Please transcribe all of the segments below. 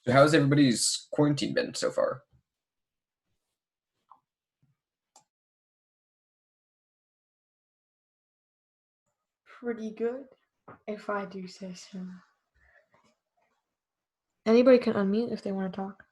So how's everybody's quarantine been so far? Pretty good, if I do say so. Anybody can unmute if they want to talk.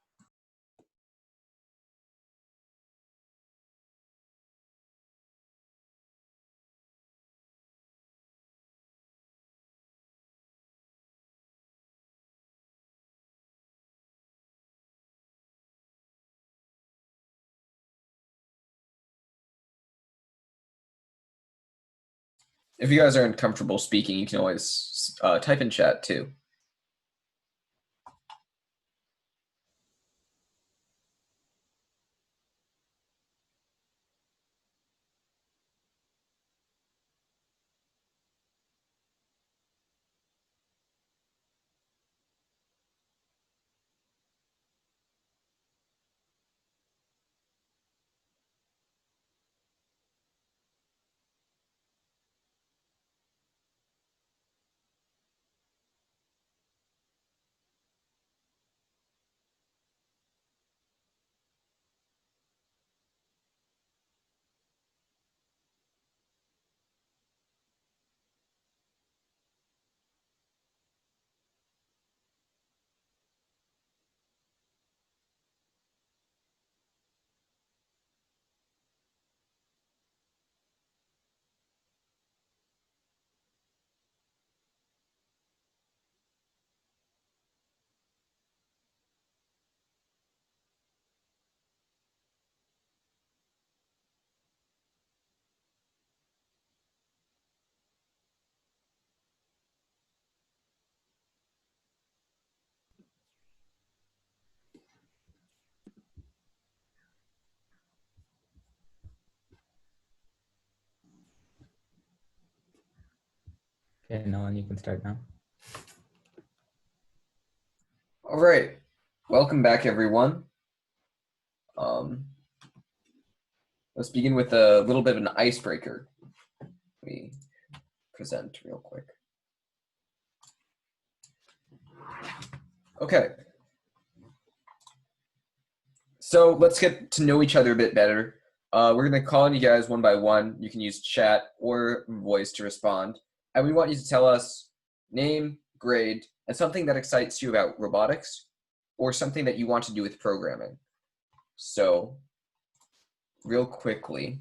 If you guys aren't comfortable speaking, you can always type in chat too. Okay, Nolan, you can start now. All right, welcome back, everyone. Let's begin with a little bit of an icebreaker. Let me present real quick. Okay. So let's get to know each other a bit better. We're going to call on you guys one by one. You can use chat or voice to respond. And we want you to tell us name, grade, and something that excites you about robotics or something that you want to do with programming. So real quickly,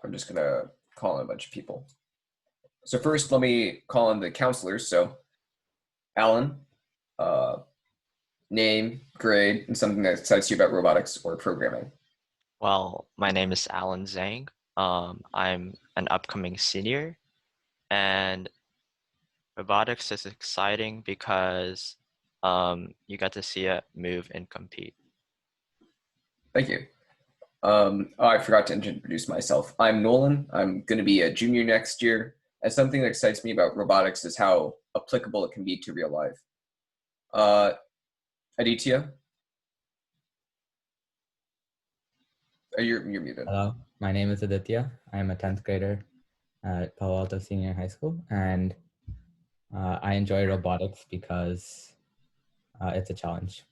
I'm just going to call on a bunch of people. So first, let me call on the counselors. So Alan, name, grade, and something that excites you about robotics or programming. Well, my name is Alan Zhang. I'm an upcoming senior, and robotics is exciting because you get to see it move and compete. Thank you. I forgot to introduce myself. I'm Nolan. I'm going to be a junior next year. And something that excites me about robotics is how applicable it can be to real life. Aditya? You're muted. Hello, my name is Aditya. I'm a 10th grader at Palo Alto Senior High School, and I enjoy robotics because it's a challenge.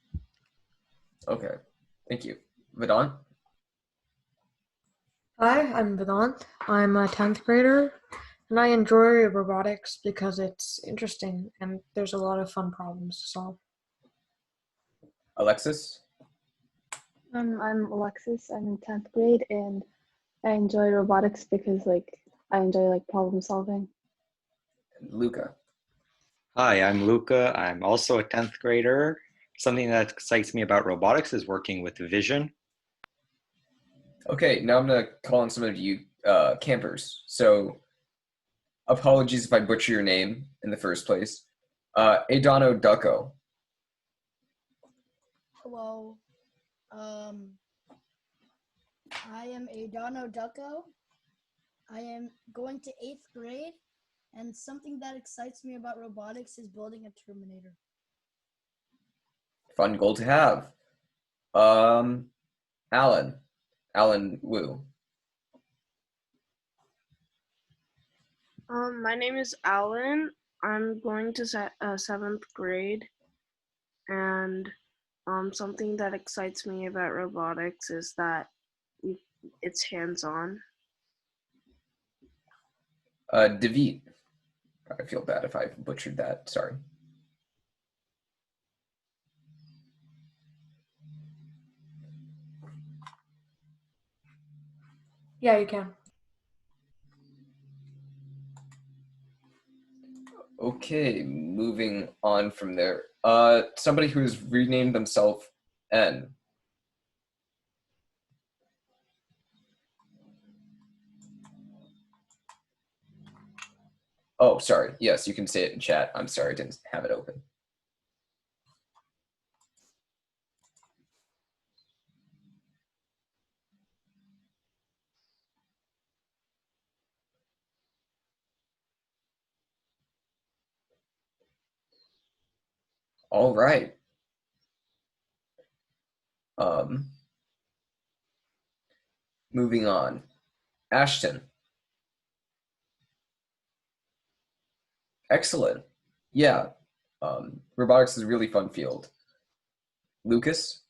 Okay, thank you. Vedant? Hi, I'm Vedant. I'm a 10th grader, and I enjoy robotics because it's interesting and there's a lot of fun problems to solve. Alexis? I'm Alexis. I'm in 10th grade, and I enjoy robotics because I enjoy problem solving. And Luca? Hi, I'm Luca. I'm also a 10th grader. Something that excites me about robotics is working with vision. Okay, now I'm going to call on some of you campers. So apologies if I butcher your name in the first place. Adano Ducko. Hello. I am Adano Ducko. I am going to 8th grade, and something that excites me about robotics is building a Terminator. Fun goal to have. Alan Wu. My name is Alan. I'm going to 7th grade, And something that excites me about robotics is that it's hands-on. David. I feel bad if I butchered that. Sorry. Yeah, you can. Okay, moving on from there. Somebody who has renamed themselves N. Oh, sorry. Yes, you can say it in chat. I'm sorry, I didn't have it open. All right. Moving on. Ashton. Excellent. Yeah. Robotics is a really fun field. Lucas.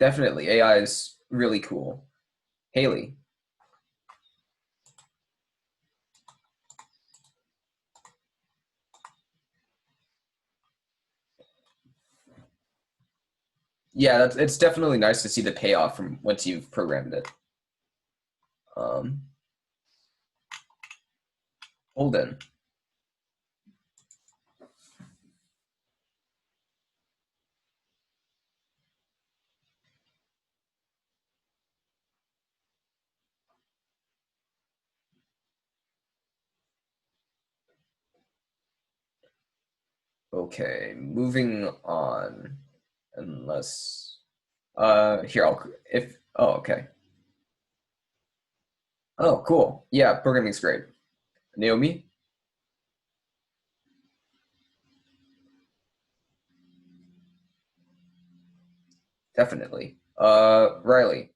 Definitely. AI is really cool. Haley. Yeah, it's definitely nice to see the payoff from once you've programmed it. Holden. Okay, moving on. Unless here okay. Oh, cool. Yeah, programming's great. Naomi? Definitely. Riley.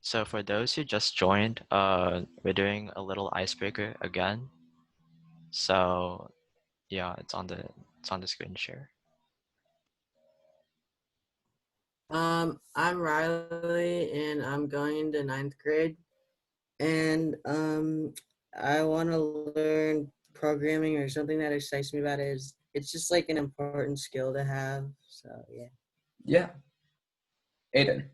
So for those who just joined, we're doing a little icebreaker again. So yeah, it's on the screen share. I'm Riley and I'm going into ninth grade. And I want to learn programming, or something that excites me about it is it's just like an important skill to have. So yeah. Yeah. Aiden.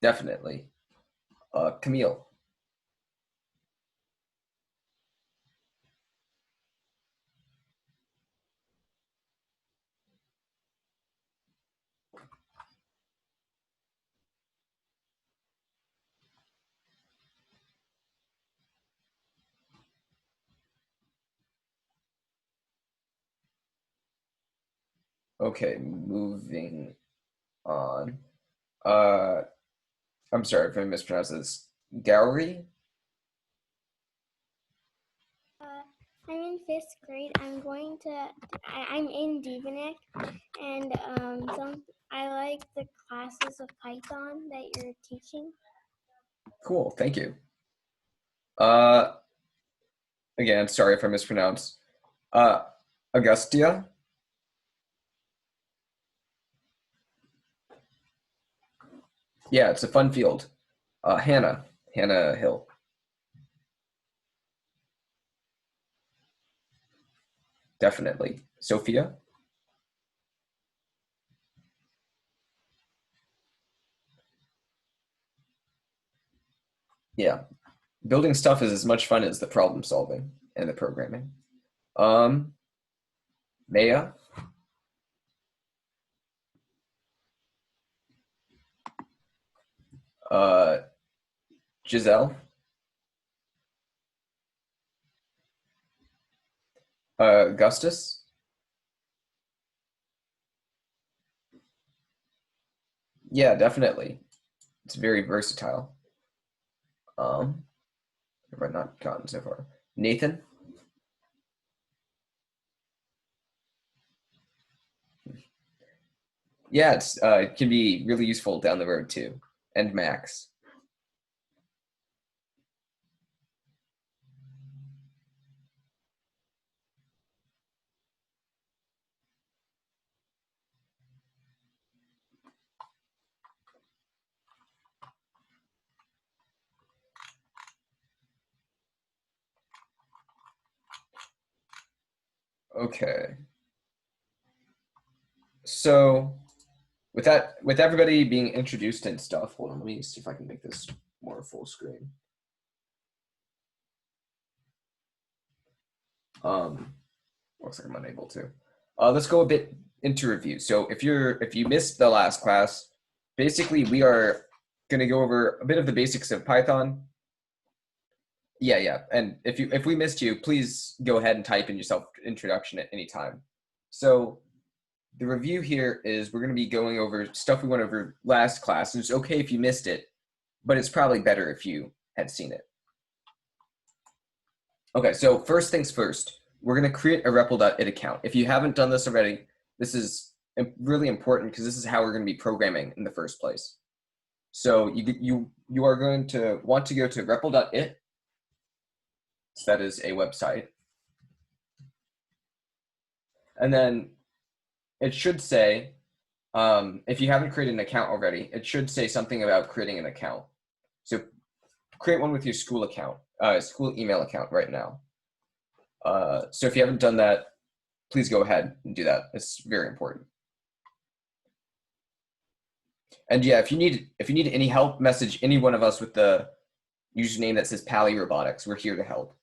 Definitely. Camille. Okay, moving on. I'm sorry if I mispronounced this. Gowrie? I'm in 5th grade. I'm in Devonick, and I like the classes of Python that you're teaching. Cool, thank you. Again, sorry if I mispronounced. Augustia? Yeah, it's a fun field. Hannah Hill. Definitely. Sophia? Yeah. Building stuff is as much fun as the problem solving and the programming. Maya? Giselle? Augustus? Yeah, definitely. It's very versatile. Have I not gotten so far? Nathan? Yeah, it can be really useful down the road too, and Max. Okay. So with everybody being introduced and stuff, hold on, let me see if I can make this more full screen. Looks like I'm unable to. Let's go a bit into review. So if you missed the last class, basically we are going to go over a bit of the basics of Python. Yeah. And if we missed you, please go ahead and type in your self-introduction at any time. So the review here is we're going to be going over stuff we went over last class. And it's okay if you missed it, but it's probably better if you had seen it. Okay, so first things first, we're going to create a repl.it account. If you haven't done this already, this is really important because this is how we're going to be programming in the first place. So you are going to want to go to repl.it. So that is a website. And then it should say, if you haven't created an account already, it should say something about creating an account. So create one with your school account, school email account right now. So if you haven't done that, please go ahead and do that. It's very important. And yeah, if you need any help, message any one of us with the username that says Paly Robotics. We're here to help.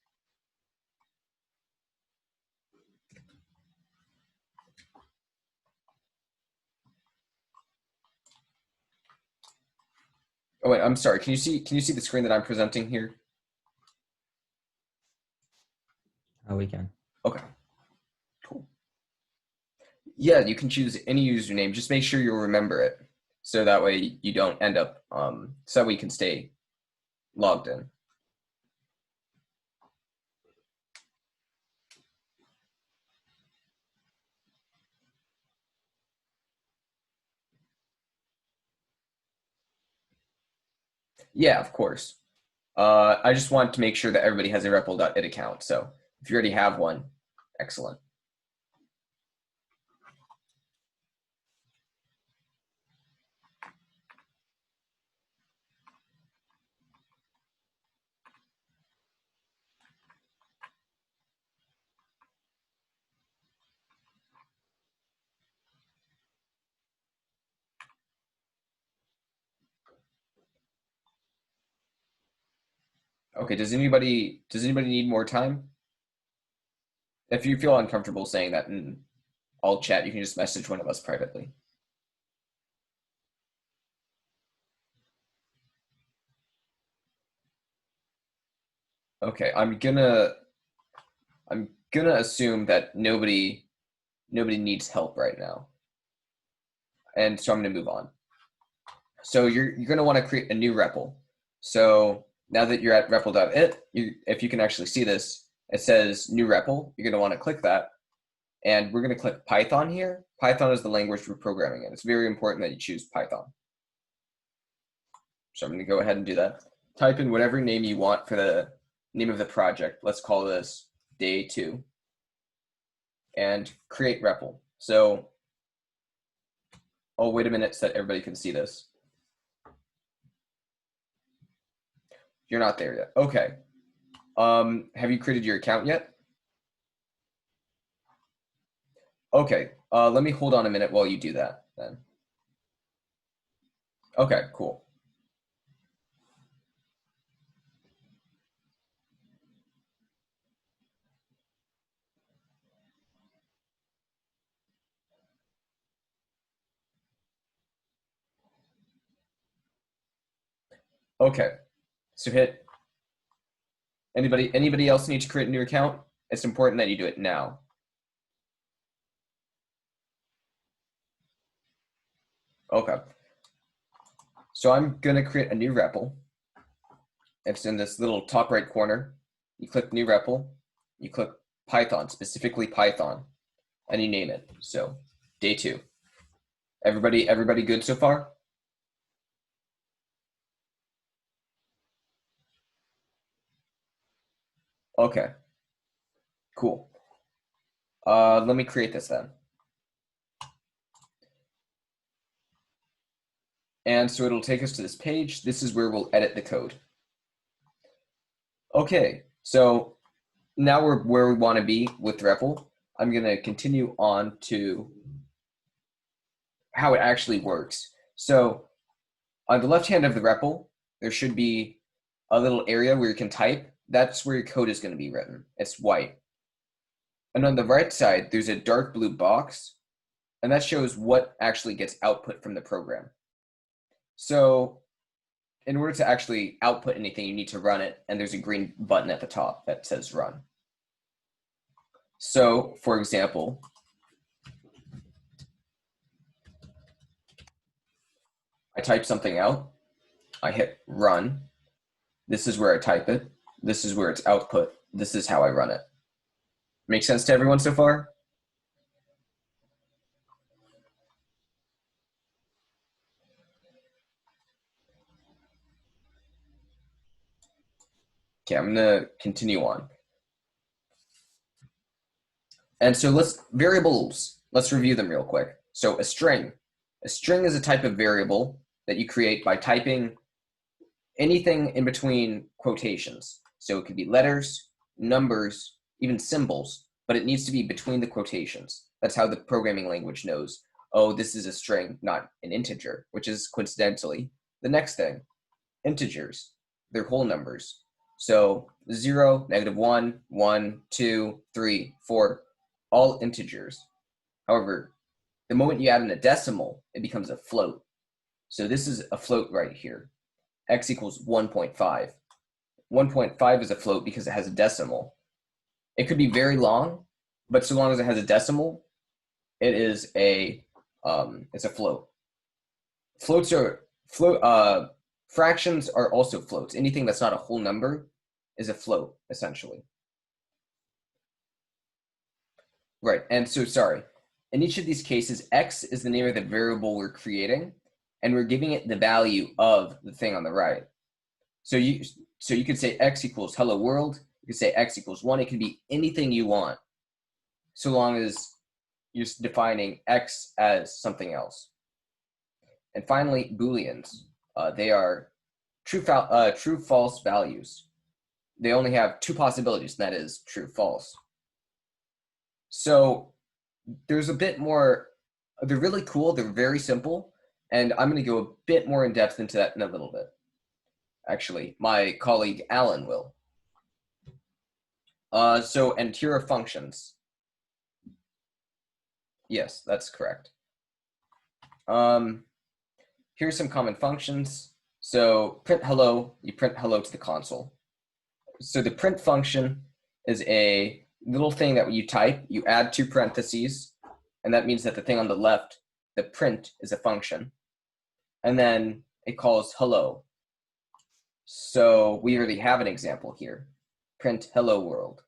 Oh wait, I'm sorry. Can you see the screen that I'm presenting here? Oh, we can. Okay. Cool. Yeah, you can choose any username. Just make sure you remember it, so that way you don't end up. So that we can stay logged in. Yeah, of course. I just want to make sure that everybody has a repl.it account. So if you already have one, excellent. Okay, does anybody need more time? If you feel uncomfortable saying that in all chat, you can just message one of us privately. Okay, I'm gonna assume that nobody needs help right now. And so I'm gonna move on. So you're gonna want to create a new REPL. So now that you're at repl.it, if you can actually see this, it says new REPL. You're gonna want to click that, and we're gonna click Python here. Python is the language we're programming in. It's very important that you choose Python. So I'm gonna go ahead and do that. Type in whatever name you want for the name of the project. Let's call this day 2. And create REPL. So I'll wait a minute so that everybody can see this. You're not there yet. Okay. Have you created your account yet? Okay. Let me hold on a minute while you do that then. Okay, cool. Okay. So hit anybody else need to create a new account? It's important that you do it now. Okay. So I'm gonna create a new REPL. It's in this little top right corner. You click new REPL, you click Python, specifically Python, and you name it. So day 2. Everybody good so far? Okay, cool. Let me create this then. And so it'll take us to this page. This is where we'll edit the code. Okay, so now we're where we want to be with REPL. I'm going to continue on to how it actually works. So on the left hand of the REPL, there should be a little area where you can type. That's where your code is going to be written. It's white. And on the right side, there's a dark blue box, and that shows what actually gets output from the program. So in order to actually output anything, you need to run it, and there's a green button at the top that says run. So, for example, I type something out, I hit run, this is where I type it, this is where it's output, this is how I run it. Make sense to everyone so far? Okay, I'm gonna continue on. And so variables, let's review them real quick. So a string is a type of variable that you create by typing anything in between quotations. So it could be letters, numbers, even symbols, but it needs to be between the quotations. That's how the programming language knows, oh, this is a string, not an integer, which is coincidentally the next thing. Integers, they're whole numbers. So 0, -1, 1, 2, 3, 4, all integers. However, the moment you add in a decimal, it becomes a float. So this is a float right here. X equals 1.5. 1.5 is a float because it has a decimal. It could be very long, but so long as it has a decimal, it is it's a float. Fractions are also floats. Anything that's not a whole number is a float, essentially. Right, and so sorry. In each of these cases, X is the name of the variable we're creating, and we're giving it the value of the thing on the right. So you could say X equals hello world. You could say X equals 1. It can be anything you want, so long as you're defining X as something else. And finally, Booleans. They are true-false values. They only have two possibilities, and that is true, false. So there's a bit more, they're really cool, they're very simple, and I'm going to go a bit more in depth into that in a little bit. Actually, my colleague Alan will. And here are functions. Yes, that's correct. Here's some common functions. So print hello, you print hello to the console. So the print function is a little thing that when you type, you add 2 parentheses, and that means that the thing on the left, the print, is a function. And then it calls hello. So we already have an example here. Print hello world.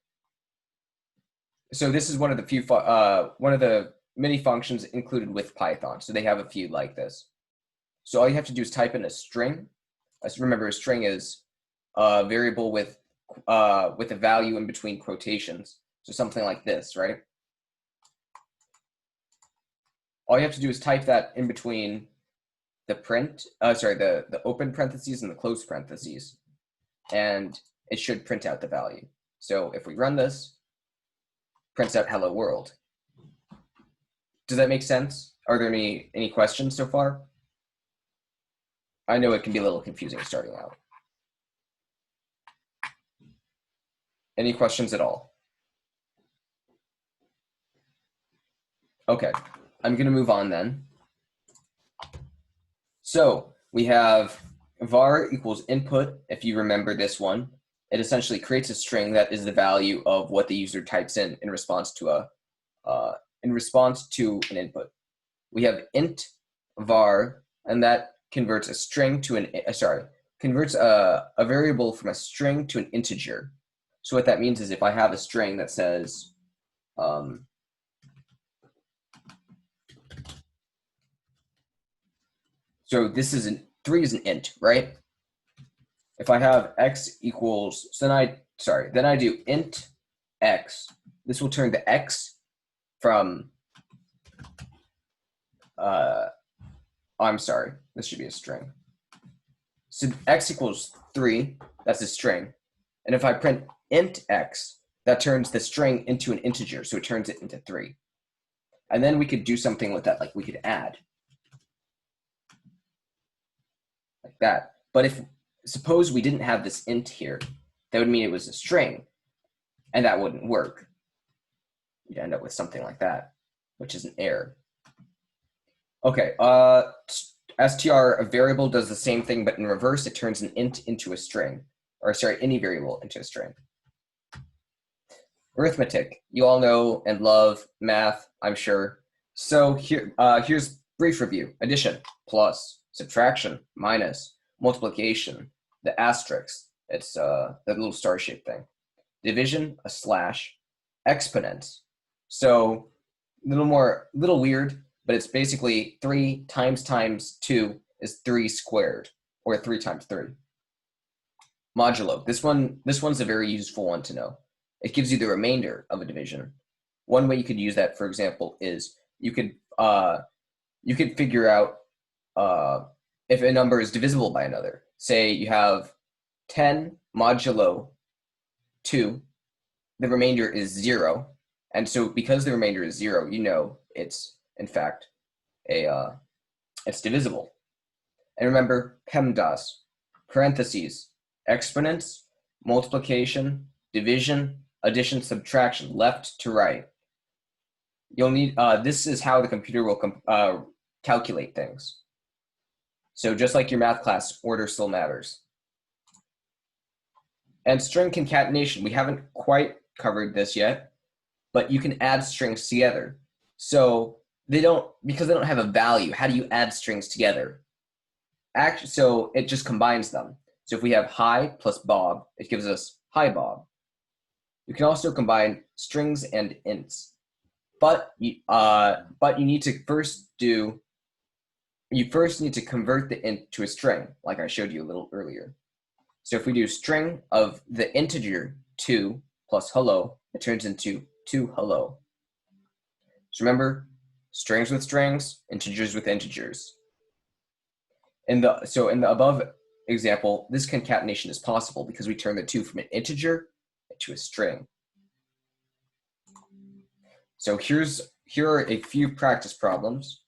So this is one of the many functions included with Python. So they have a few like this. So all you have to do is type in a string. Remember, a string is a variable with a value in between quotations. So something like this, right? All you have to do is type that in between the the open parentheses and the closed parentheses, and it should print out the value. So if we run this, prints out hello world. Does that make sense? Are there any questions so far? I know it can be a little confusing starting out. Any questions at all? Okay, I'm going to move on then. So we have var equals input. If you remember this one, it essentially creates a string that is the value of what the user types in response to an input. We have int var, and that converts a string to converts a variable from a string to an integer. So what that means is if I have a string that says So this is 3 is an int, right? If I have x equals, so then I do int x. This will turn the x from, I'm sorry, this should be a string. So x equals 3, that's a string. And if I print int x, that turns the string into an integer, so it turns it into 3. And then we could do something with that, like we could add. Like that. But if, suppose we didn't have this int here, that would mean it was a string, and that wouldn't work. You'd end up with something like that, which is an error. Okay, str, a variable does the same thing, but in reverse, it turns an int into a string. Or sorry, any variable into a string. Arithmetic, you all know and love math, I'm sure. So here's brief review. Addition, plus, subtraction, minus, multiplication, the asterisk, it's the little star-shaped thing. Division, a slash, exponents. So little weird, but it's basically 3 times 2 is 3 squared, or 3 times 3. Modulo, this one's a very useful one to know. It gives you the remainder of a division. One way you could use that, for example, is you could figure out if a number is divisible by another. Say you have 10 modulo 2, the remainder is 0, and so because the remainder is 0, you know it's in fact it's divisible. And remember PEMDAS, parentheses, exponents, multiplication, division, addition, subtraction, left to right. You'll need, this is how the computer will calculate things. So just like your math class, order still matters. And string concatenation, we haven't quite covered this yet, but you can add strings together. So because they don't have a value, how do you add strings together? So it just combines them. So if we have hi plus Bob, it gives us hi Bob. You can also combine strings and ints, but you need to first need to convert the int to a string, like I showed you a little earlier. So if we do string of the integer 2 plus hello, it turns into 2 hello. So remember, strings with strings, integers with integers. In the above example, this concatenation is possible because we turn the 2 from an integer to a string. So here are a few practice problems.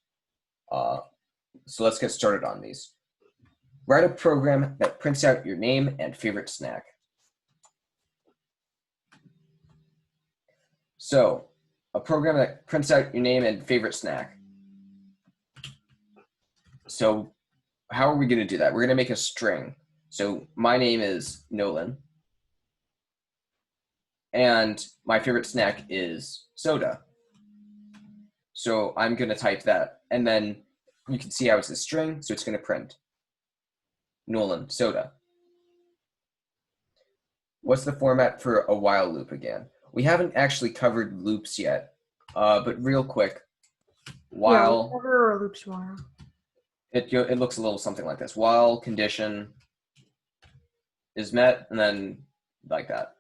So let's get started on these. Write a program that prints out your name and favorite snack. So a program that prints out your name and favorite snack. So how are we going to do that? We're going to make a string. So my name is Nolan, and my favorite snack is soda. So I'm going to type that, and then you can see how it's a string, so it's going to print Nolan, soda. What's the format for a while loop again? We haven't actually covered loops yet, but real quick, while... Yeah, we'll cover loops tomorrow. It looks a little something like this. While condition is met, and then like that.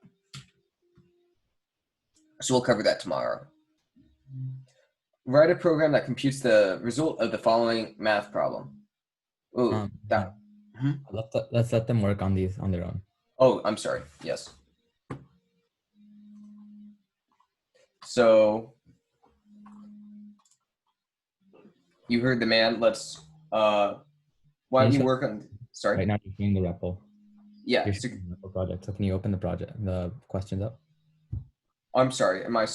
So we'll cover that tomorrow. Write a program that computes the result of the following math problem. Ooh, that. Let's let them work on these on their own. Oh, I'm sorry. Yes. So you heard the man. Let's. Why don't you work on? Sorry. Right now you're doing the REPL. Yeah. You're doing the REPL project. So can you open the questions up? I'm sorry. Am I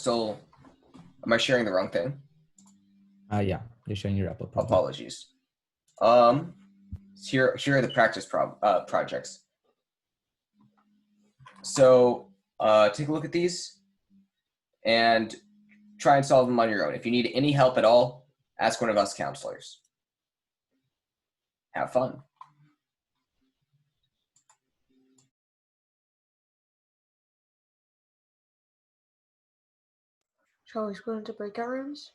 sharing the wrong thing? Yeah, you're showing your REPL project. Apologies. Here are the practice projects. So take a look at these and try and solve them on your own. If you need any help at all, ask one of us counselors. Have fun. Shall we split into breakout rooms?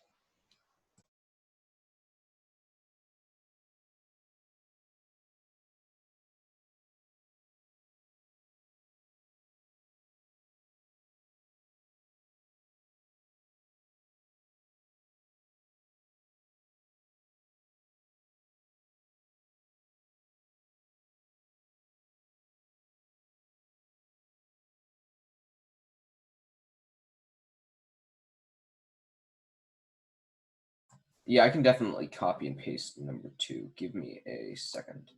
Yeah, I can definitely copy and paste number 2. Give me a second.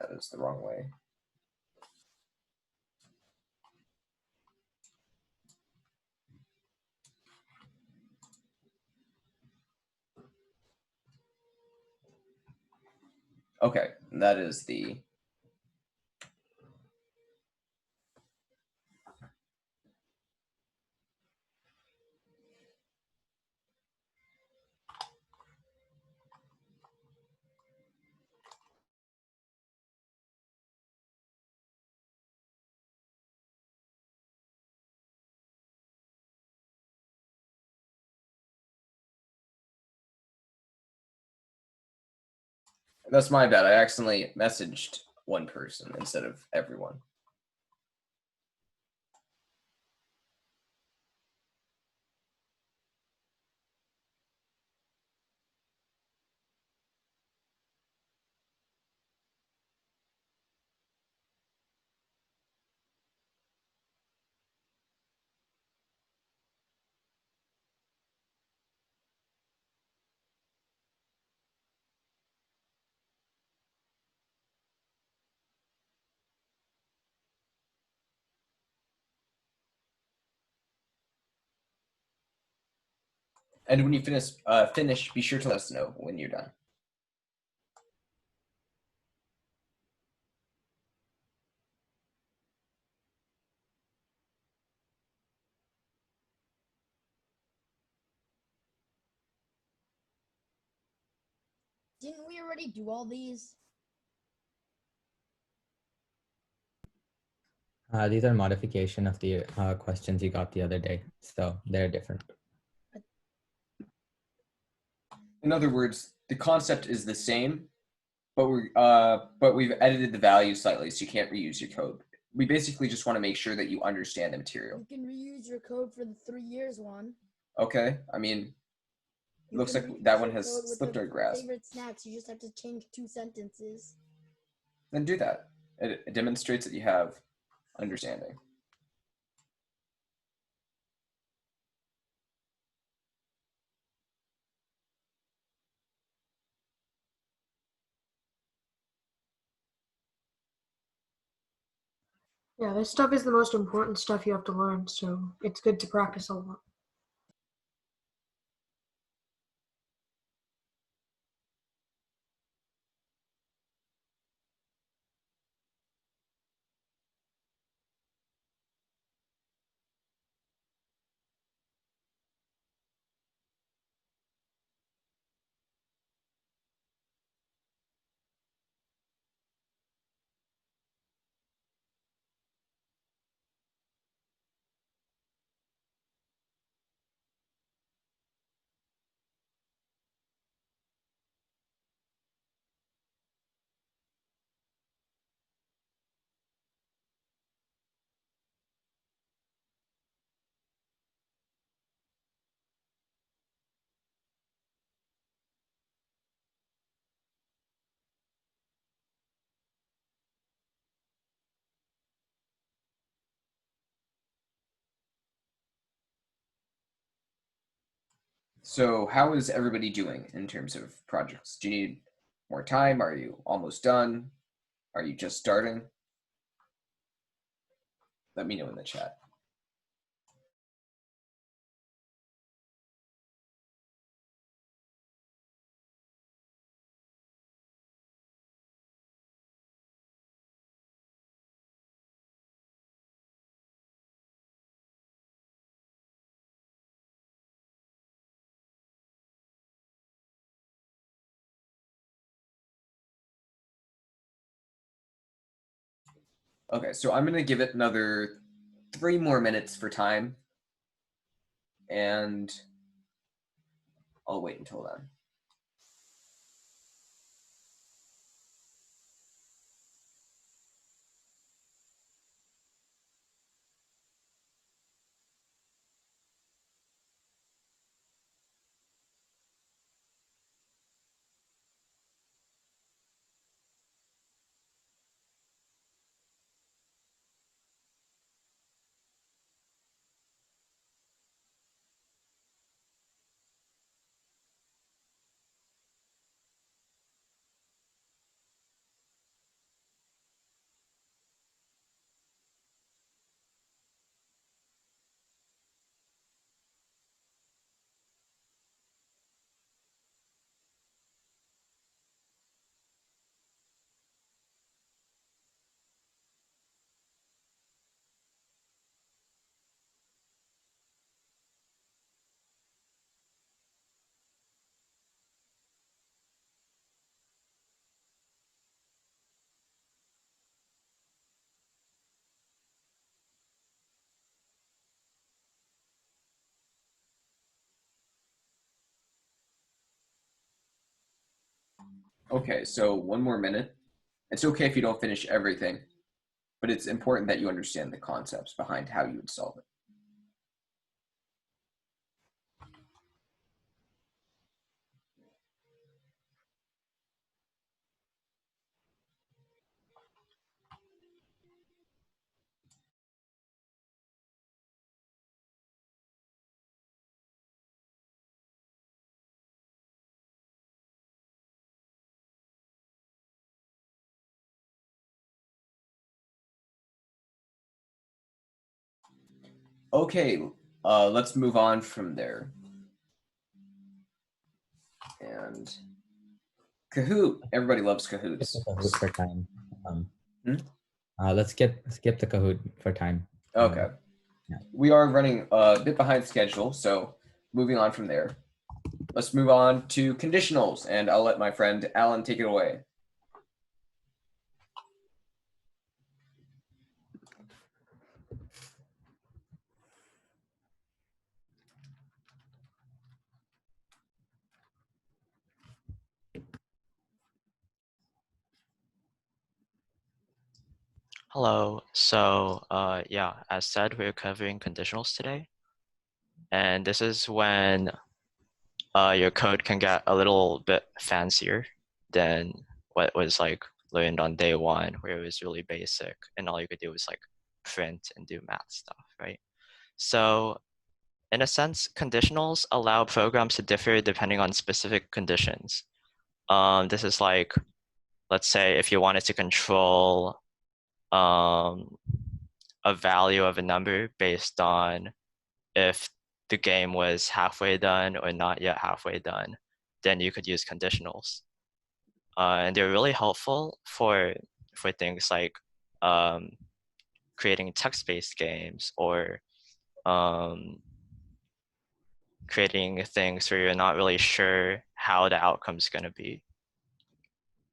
That is the wrong way. Okay, that is the That's my bad. I accidentally messaged one person instead of everyone. And when you finish, be sure to let us know when you're done. Didn't we already do all these? These are modification of the questions you got the other day, so they're different. In other words, the concept is the same, but we've edited the value slightly, so you can't reuse your code. We basically just want to make sure that you understand the material. You can reuse your code for the 3 years one. Okay, I mean, You looks can like reuse that one your has code with slipped your our grasp. favorite snacks. You just have to change 2 sentences. Then do that. It demonstrates that you have understanding. Yeah, this stuff is the most important stuff you have to learn, so it's good to practice a lot. So how is everybody doing in terms of projects? Do you need more time? Are you almost done? Are you just starting? Let me know in the chat. Okay, so I'm going to give it another 3 more minutes for time, and I'll wait until then. Okay, so one more minute. It's okay if you don't finish everything, but it's important that you understand the concepts behind how you would solve it. Okay, let's move on from there. And Kahoot. Everybody loves Skip Kahoots. the Kahoot for time. Hmm? Let's skip the Kahoot for time. Okay. Yeah. We are running a bit behind schedule, so moving on from there. Let's move on to conditionals, and I'll let my friend Alan take it away. Hello. So yeah, as said, we're covering conditionals today. And this is when your code can get a little bit fancier than what was like learned on day one, where it was really basic and all you could do was like print and do math stuff, right? So in a sense, conditionals allow programs to differ depending on specific conditions. This is like, let's say if you wanted to control a value of a number based on if the game was halfway done or not yet halfway done, then you could use conditionals. And they're really helpful for things like creating text-based games or creating things where you're not really sure how the outcome is going to be.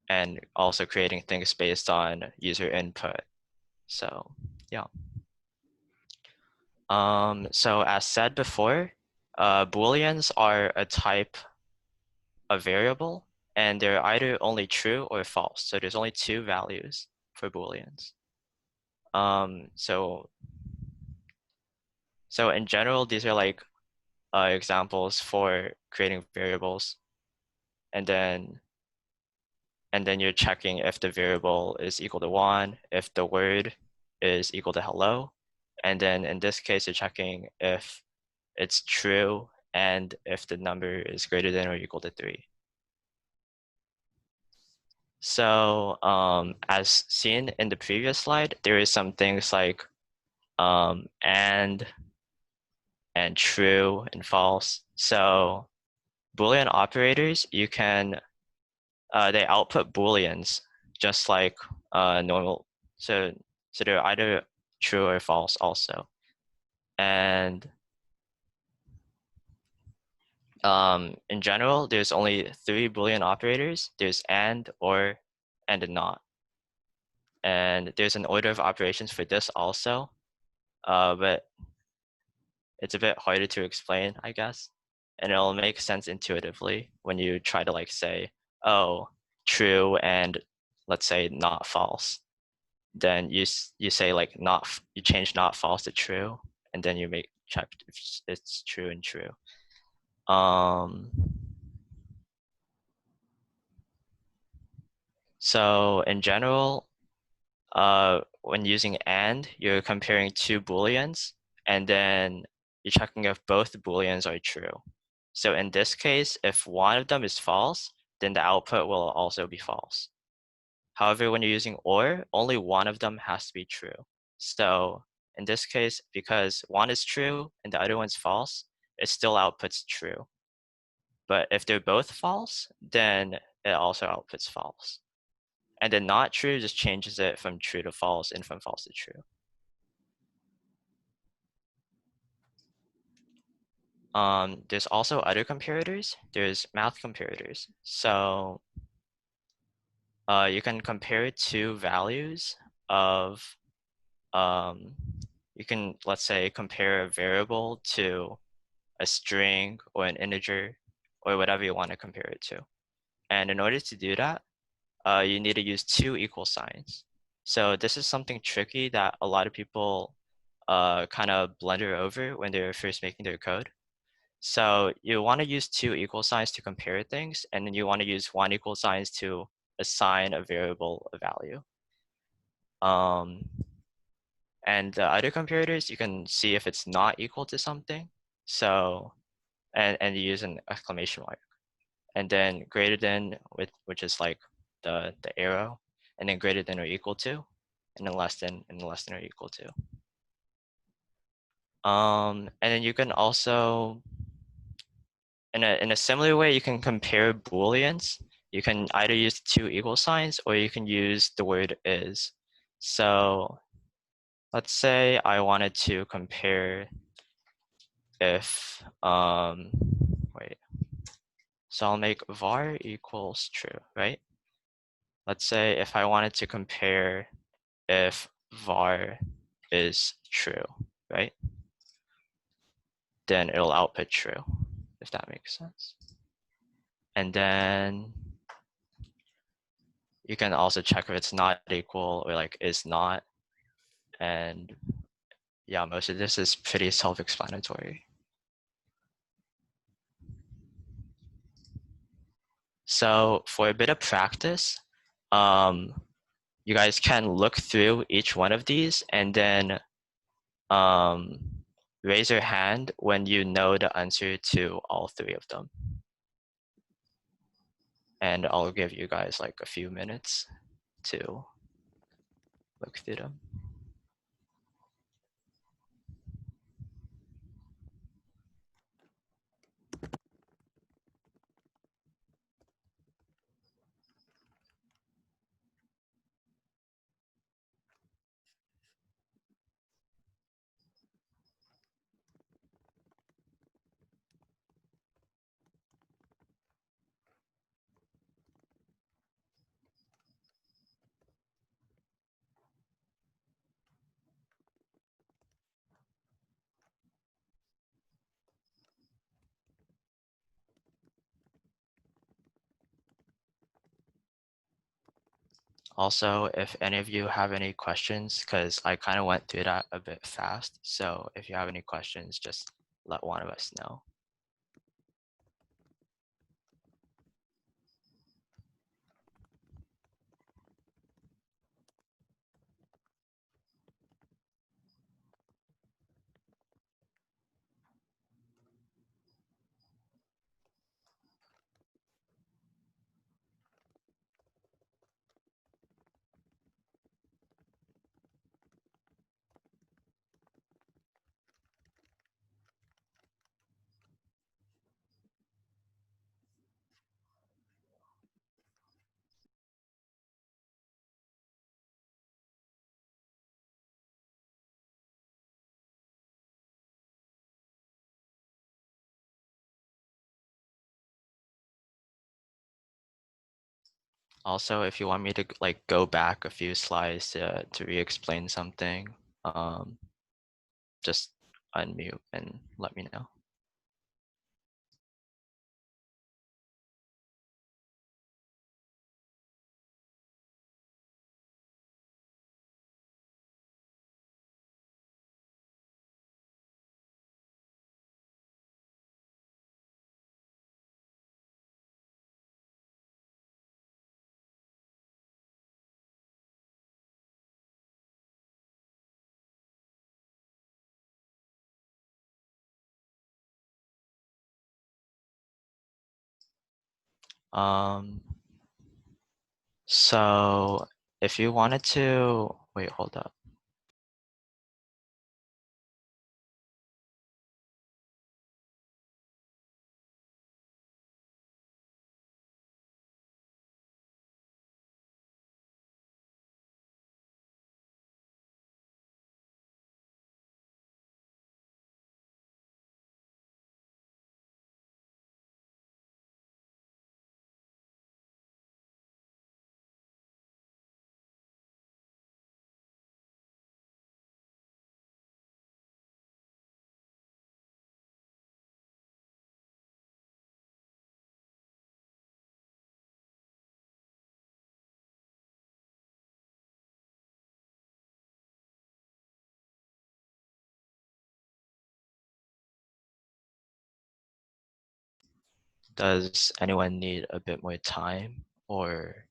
And also creating things based on user input. So yeah. So as said before, Booleans are a type of variable, and they're either only true or false. So there's only two values for Booleans. So in general, these are like examples for creating variables, and then you're checking if the variable is equal to 1, if the word is equal to hello, and then in this case, you're checking if it's true and if the number is greater than or equal to 3. So as seen in the previous slide, there is some things like and true and false. So Boolean operators, you can, they output Booleans just like normal. So they're either true or false also. And in general, there's only 3 Boolean operators. There's and, or, and not. And there's an order of operations for this also, but it's a bit harder to explain, I guess. And it'll make sense intuitively when you try to like say, oh, true and let's say not false. Then you say like you change not false to true, and then you make check if it's true and true. So in general, when using and, you're comparing two Booleans, and then you're checking if both Booleans are true. So in this case, if one of them is false, then the output will also be false. However, when you're using or, only one of them has to be true. So in this case, because one is true and the other one's false, it still outputs true. But if they're both false, then it also outputs false. And then not true just changes it from true to false and from false to true. There's also other comparators. There's math comparators. So you can compare two values of, you can, let's say, compare a variable to a string or an integer or whatever you want to compare it to. And in order to do that, you need to use 2 equal signs. So this is something tricky that a lot of people kind of blunder over when they're first making their code. So you want to use 2 equal signs to compare things, and then you want to use 1 equal signs to assign a variable a value. And the other comparators, you can see if it's not equal to something. So, and you use an exclamation mark. And then greater than, which is like the arrow, and then greater than or equal to, and then less than, or equal to. And then you can also, in a similar way, you can compare Booleans. You can either use 2 equal signs, or you can use the word is. So let's say I wanted to compare if, wait, so I'll make var equals true, right? Let's say if I wanted to compare if var is true, right? Then it'll output true, if that makes sense. And then you can also check if it's not equal or like is not. And yeah, most of this is pretty self-explanatory. So for a bit of practice, you guys can look through each one of these and then raise your hand when you know the answer to all 3 of them. And I'll give you guys like a few minutes to look through them. Also, if any of you have any questions, because I kind of went through that a bit fast. So if you have any questions, just let one of us know. Also, if you want me to like go back a few slides to re-explain something, just unmute and let me know. So if you wanted to, wait, hold up. Does anyone need a bit more time or?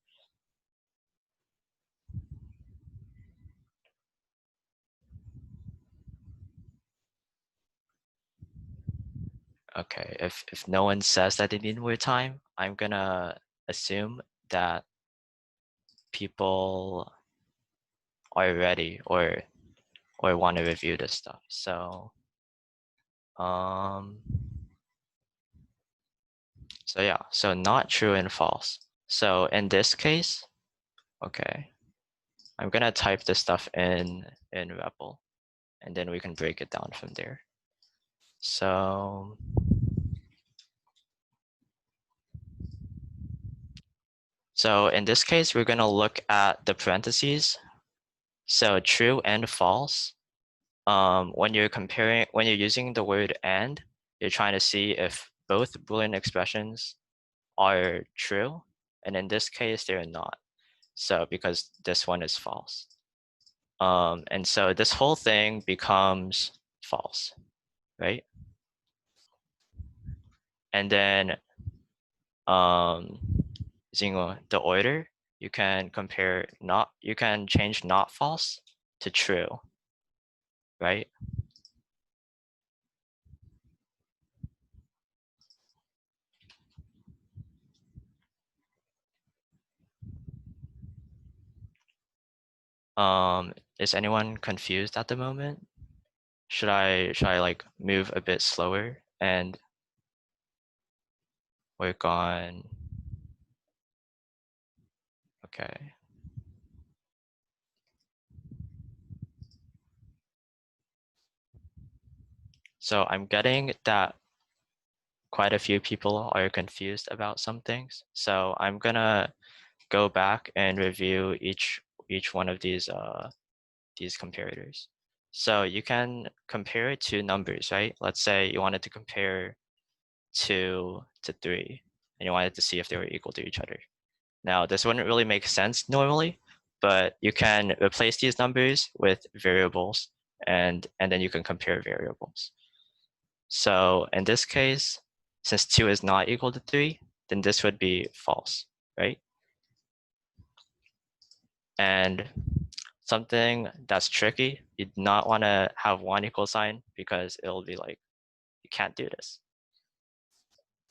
Okay, if no one says that they need more time, I'm gonna assume that people are ready or want to review this stuff. So so yeah, so not true and false. So in this case, okay, I'm gonna type this stuff in REPL, and then we can break it down from there. So in this case, we're gonna look at the parentheses. So true and false. When you're using the word and, you're trying to see if both Boolean expressions are true, and in this case, they're not. So because this one is false. And so this whole thing becomes false, right? And then using the order, you can change not false to true, right? Is anyone confused at the moment? Should I like move a bit slower and work on? Okay. So I'm getting that quite a few people are confused about some things. So I'm gonna go back and review each one of these comparators. So you can compare it to numbers, right? Let's say you wanted to compare 2 to 3, and you wanted to see if they were equal to each other. Now, this wouldn't really make sense normally, but you can replace these numbers with variables, and then you can compare variables. So in this case, since 2 is not equal to 3, then this would be false, right? And something that's tricky, you do not want to have 1 equal sign, because it'll be like, you can't do this.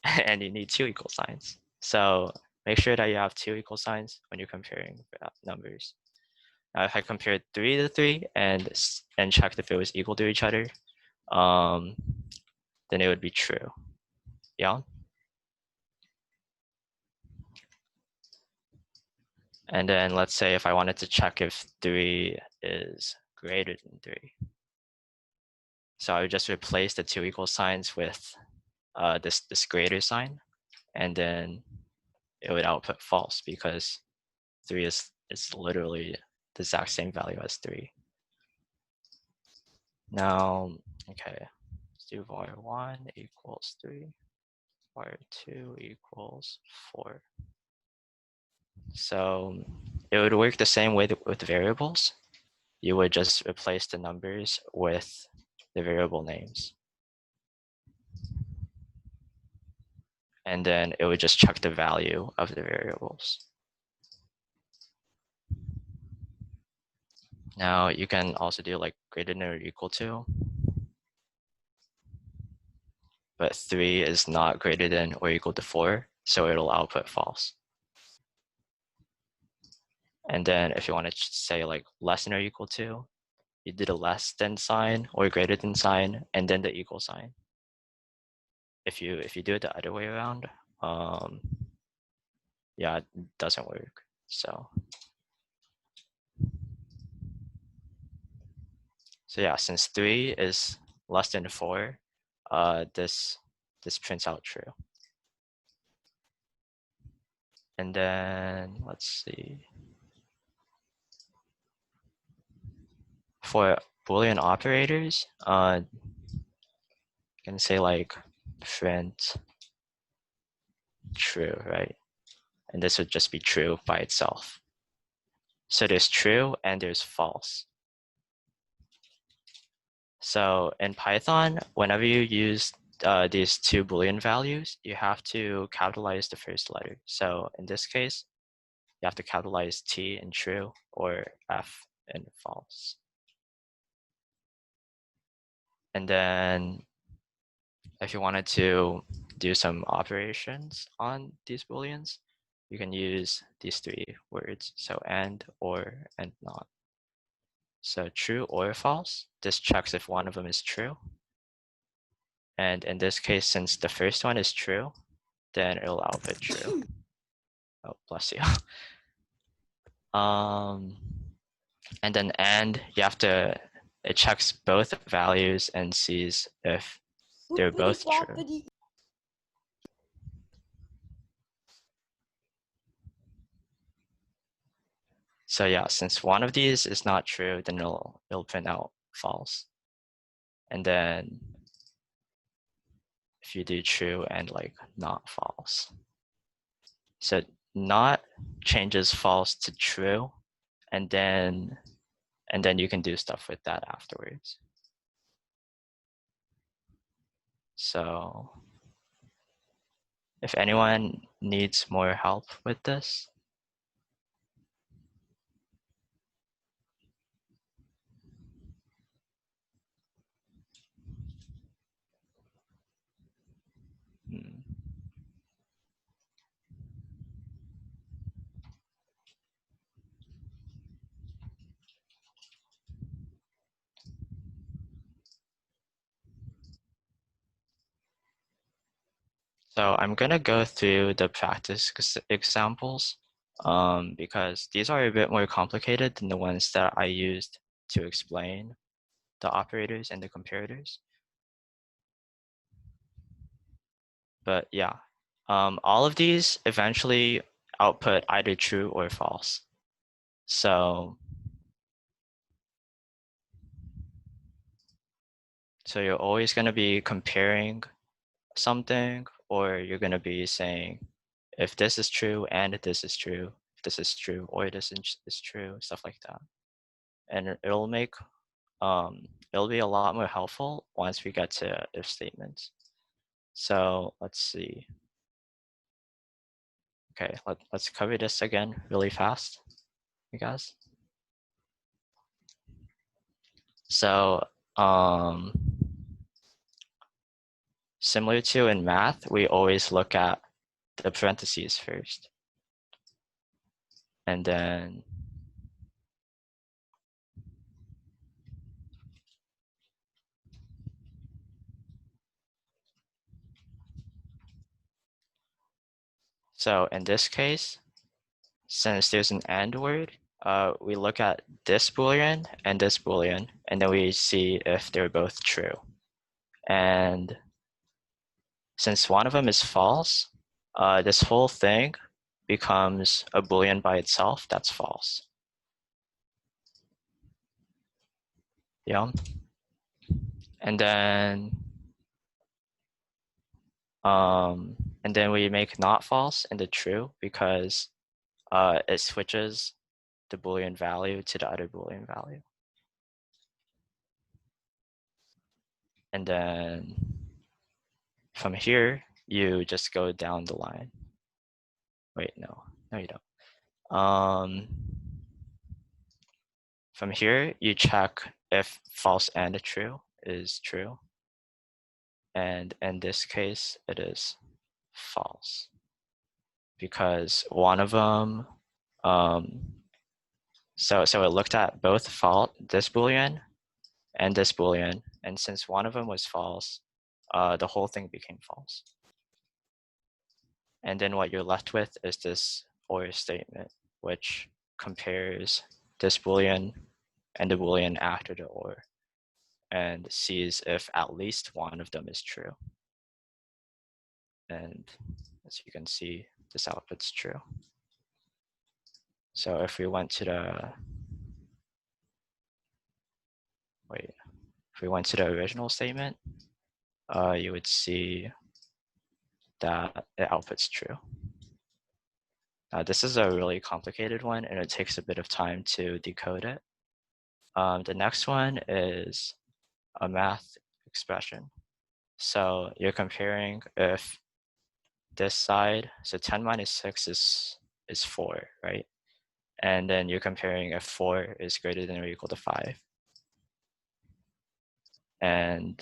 And you need 2 equal signs. So make sure that you have 2 equal signs when you're comparing numbers. Now, if I compared 3 to 3 and checked if it was equal to each other, then it would be true. Yeah. And then let's say if I wanted to check if 3 is greater than 3. So I would just replace the 2 equal signs with this greater sign, and then it would output false, because 3 is literally the exact same value as 3. Now, okay, let's do var1 equals 3, var2 equals 4. So it would work the same way with variables. You would just replace the numbers with the variable names. And then it would just check the value of the variables. Now you can also do like greater than or equal to. But 3 is not greater than or equal to 4, so it'll output false. And then if you want to say like less than or equal to, you did a less than sign or greater than sign, and then the equal sign. If you do it the other way around, yeah, it doesn't work. So yeah, since 3 is less than 4, this prints out true. And then let's see. For Boolean operators, you can say like print true, right? And this would just be true by itself. So there's true and there's false. So in Python, whenever you use these two Boolean values, you have to capitalize the first letter. So in this case, you have to capitalize T in true or F in false. And then if you wanted to do some operations on these Booleans, you can use these three words. So and, or, and not. So true or false, this checks if one of them is true. And in this case, since the first one is true, then it'll output true. Oh, bless you. And then you have to, it checks both values and sees if they're both true. So yeah, since one of these is not true, then it'll print out false. And then if you do true and like not false. So not changes false to true, and then you can do stuff with that afterwards. So if anyone needs more help with this, so I'm gonna go through the practice examples because these are a bit more complicated than the ones that I used to explain the operators and the comparators. But yeah, all of these eventually output either true or false. So you're always going to be comparing something, or you're going to be saying, if this is true and this is true, if this is true or this is true, stuff like that. And it'll make, it'll be a lot more helpful once we get to if statements. So let's see. Okay, let's cover this again really fast, you guys. So similar to in math, we always look at the parentheses first. And then so in this case, since there's an AND word, we look at this Boolean, and then we see if they're both true. And since one of them is false, this whole thing becomes a Boolean by itself that's false. Yeah. And then we make not false into true because it switches the Boolean value to the other Boolean value. And then from here, you just go down the line. Wait, no, you don't. From here, you check if false and true is true. And in this case, it is false. Because one of them, so it looked at both this Boolean and this Boolean. And since one of them was false, the whole thing became false. And then what you're left with is this OR statement, which compares this Boolean and the Boolean after the OR and sees if at least one of them is true. And as you can see, this output's true. So if we went to the, if we went to the original statement, you would see that the output's true. This is a really complicated one, and it takes a bit of time to decode it. The next one is a math expression. So you're comparing if this side, so 10 minus 6 is 4, right? And then you're comparing if 4 is greater than or equal to 5. And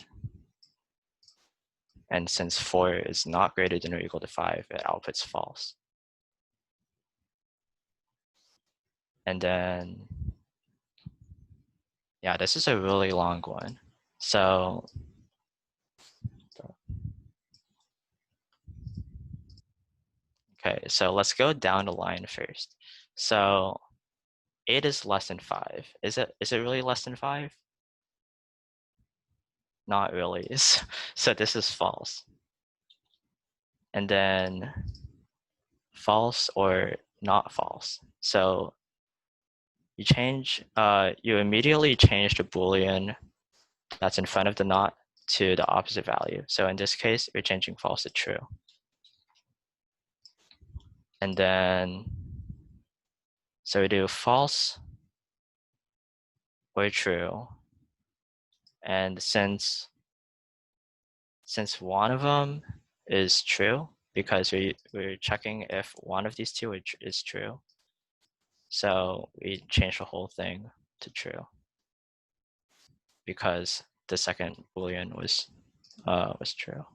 since 4 is not greater than or equal to 5, it outputs false. And then, yeah, this is a really long one. So okay, so let's go down the line first. So 8 is less than 5. Is it really less than 5? Not really. So this is false. And then false or not false. So you immediately change the Boolean that's in front of the not to the opposite value. So in this case, you're changing false to true. And then, so we do false or true. And since one of them is true, because we're checking if one of these two is true, so we change the whole thing to true because the second Boolean was true.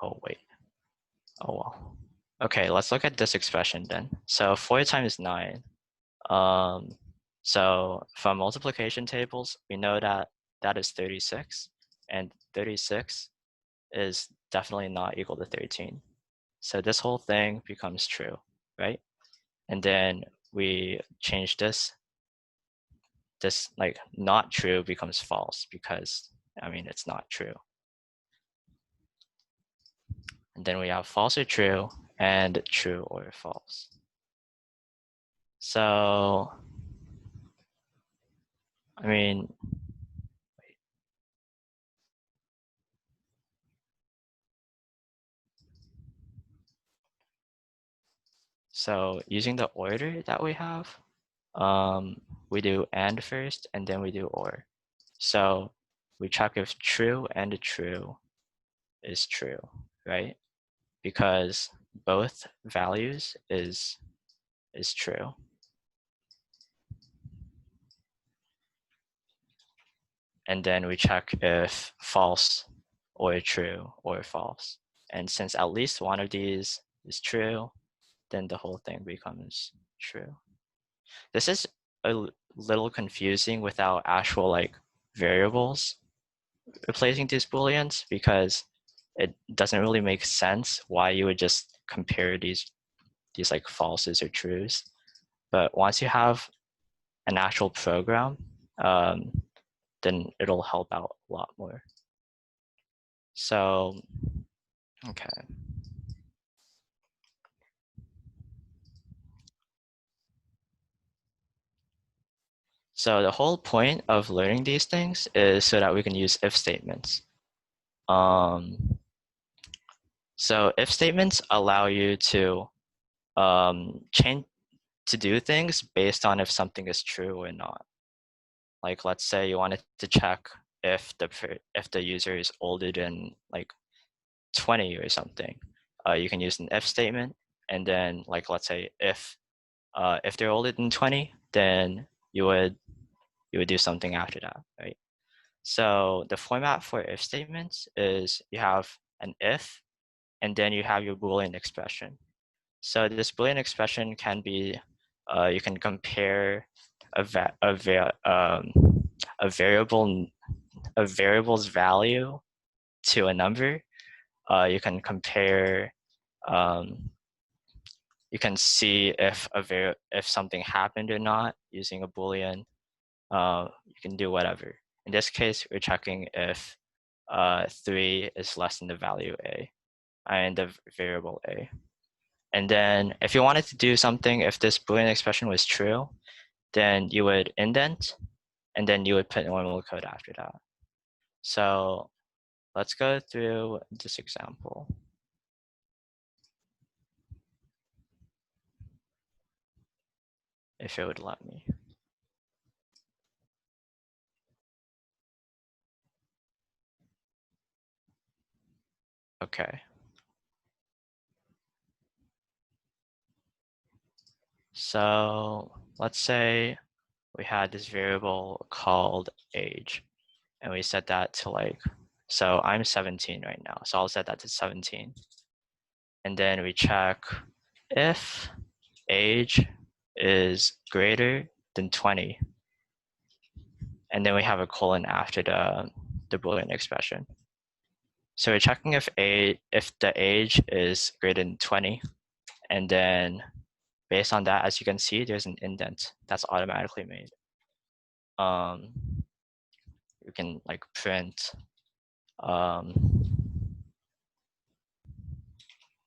Oh wait. Oh well. Okay, let's look at this expression then. So 4 times 9. So from multiplication tables, we know that that is 36, and 36 is definitely not equal to 13. So this whole thing becomes true, right? And then we change this like not true becomes false because, I mean, it's not true. And then we have false or true and true or false. So, I mean, so using the order that we have, we do and first, and then we do or. So we check if true and true is true, right? Because both values is true. And then we check if false or true or false. And since at least one of these is true, then the whole thing becomes true. This is a little confusing without actual like variables replacing these Booleans because it doesn't really make sense why you would just compare these like falses or trues. But once you have an actual program, then it'll help out a lot more. So, okay. So the whole point of learning these things is so that we can use if statements. So if statements allow you to do things based on if something is true or not. Like let's say you wanted to check if the user is older than like 20 or something. You can use an if statement, and then like let's say if they're older than 20, then you would do something after that, right? So the format for if statements is you have an if, and then you have your Boolean expression. So this Boolean expression can be, you can compare a variable's value to a number. You can compare, you can see if something happened or not using a Boolean. You can do whatever. In this case, we're checking if 3 is less than the value a and the variable a. And then if you wanted to do something, if this Boolean expression was true, then you would indent, and then you would put normal code after that. So let's go through this example. if it would let me. Okay. So let's say we had this variable called age, and we set that to like, so I'm 17 right now, so I'll set that to 17. And then we check if age is greater than 20. And then we have a colon after the Boolean expression. So we're checking if the age is greater than 20. And then based on that, as you can see, there's an indent that's automatically made. You can like print,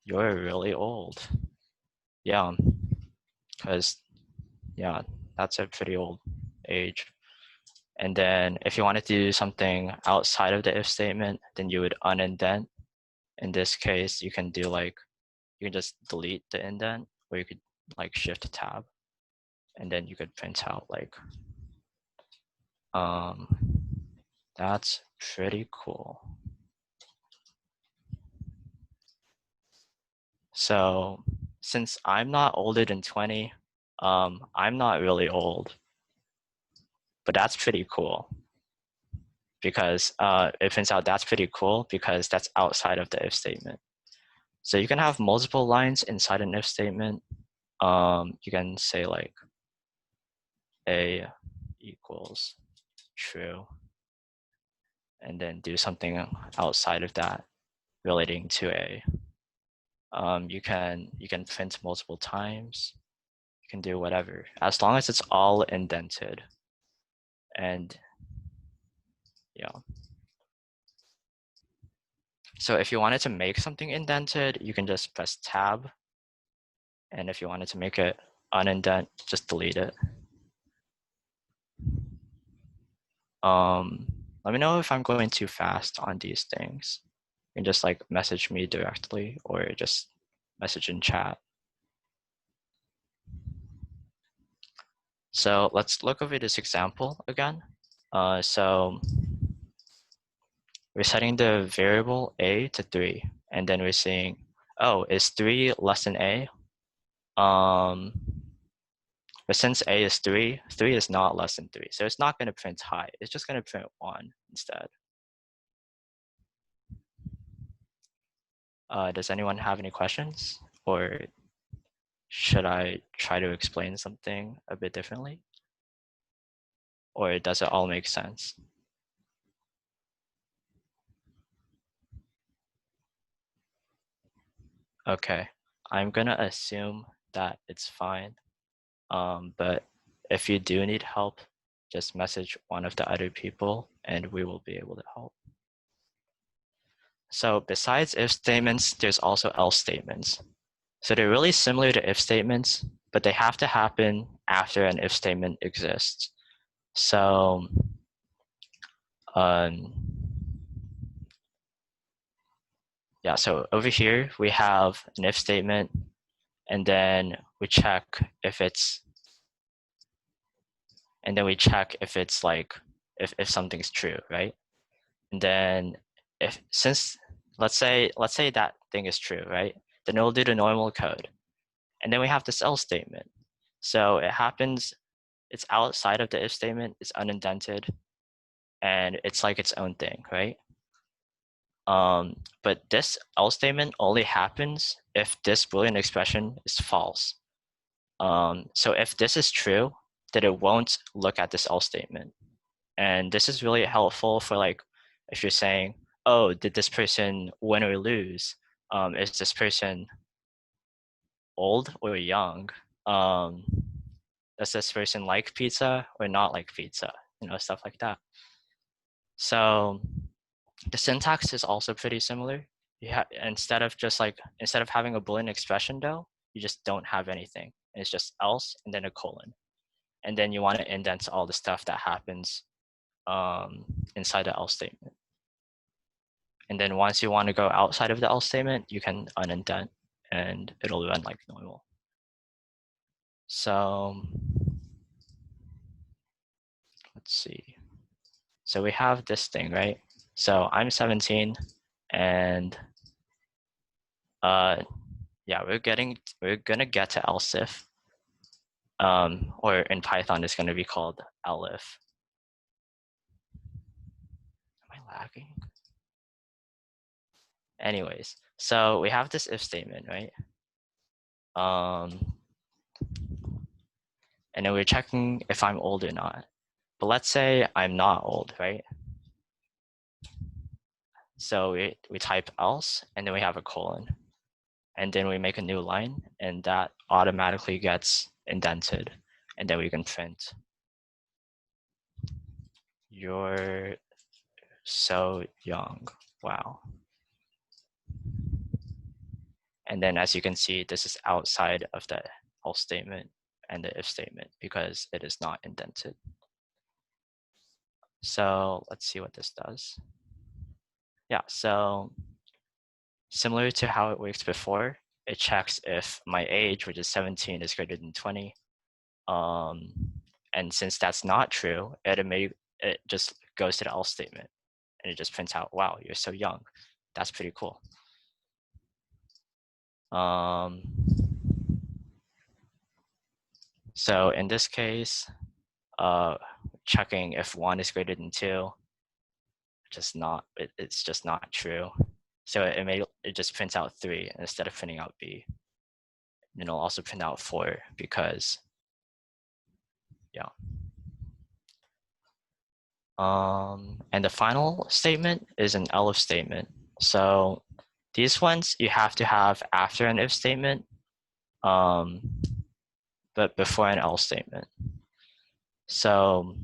you're really old. Yeah, because yeah, that's a pretty old age. And then if you wanted to do something outside of the if statement, then you would unindent. In this case, you can do like, you can just delete the indent, or you could like shift tab, and then you could print out like, that's pretty cool. So since I'm not older than 20, I'm not really old, but that's pretty cool because it turns out that's pretty cool because that's outside of the if statement. So you can have multiple lines inside an if statement. You can say like a equals true, and then do something outside of that relating to a. You can print multiple times. You can do whatever as long as it's all indented. And yeah. So if you wanted to make something indented, you can just press tab. And if you wanted to make it unindent, just delete it. Let me know if I'm going too fast on these things. You can just like message me directly or just message in chat. So let's look over this example again. So we're setting the variable a to 3, and then we're saying, oh, is 3 less than a? But since a is 3, 3 is not less than 3. So it's not going to print high. It's just going to print 1 instead. Does anyone have any questions? Or should I try to explain something a bit differently? Or does it all make sense? Okay, I'm going to assume that it's fine. But if you do need help, just message one of the other people and we will be able to help. So besides if statements, there's also else statements. So they're really similar to if statements, but they have to happen after an if statement exists. So yeah, so over here we have an if statement, and then we check if it's, like, if something's true, right? And then let's say that thing is true, right? Then we'll do the normal code. And then we have this else statement. So it happens, it's outside of the if statement, it's unindented, and it's like its own thing, right? But this else statement only happens if this Boolean expression is false. So if this is true, then it won't look at this else statement. And this is really helpful for like, if you're saying, oh, did this person win or lose? Is this person old or young? Does this person like pizza or not like pizza? Stuff like that. So the syntax is also pretty similar. Instead of having a Boolean expression though, you just don't have anything. It's just else and then a colon. And then you want to indent all the stuff that happens inside the else statement. And then once you want to go outside of the else statement, you can unindent and it'll run like normal. So let's see. So we have this thing, right? So I'm 17 and yeah, we're gonna get to else if. Or in Python it's gonna be called elif. Am I lagging? Anyways, so we have this if statement, right? And then we're checking if I'm old or not. But let's say I'm not old, right? So we type else, and then we have a colon. And then we make a new line, and that automatically gets indented. And then we can print, you're so young, wow. And then as you can see, this is outside of the else statement and the if statement because it is not indented. So let's see what this does. Yeah, so similar to how it worked before, it checks if my age, which is 17, is greater than 20. And since that's not true, it just goes to the else statement and it just prints out, wow, you're so young. That's pretty cool. So in this case, checking if 1 is greater than 2, it's just not true. So it just prints out 3 instead of printing out B. And it'll also print out 4 because, yeah. And the final statement is an elif statement. So these ones you have to have after an if statement, but before an else statement. So,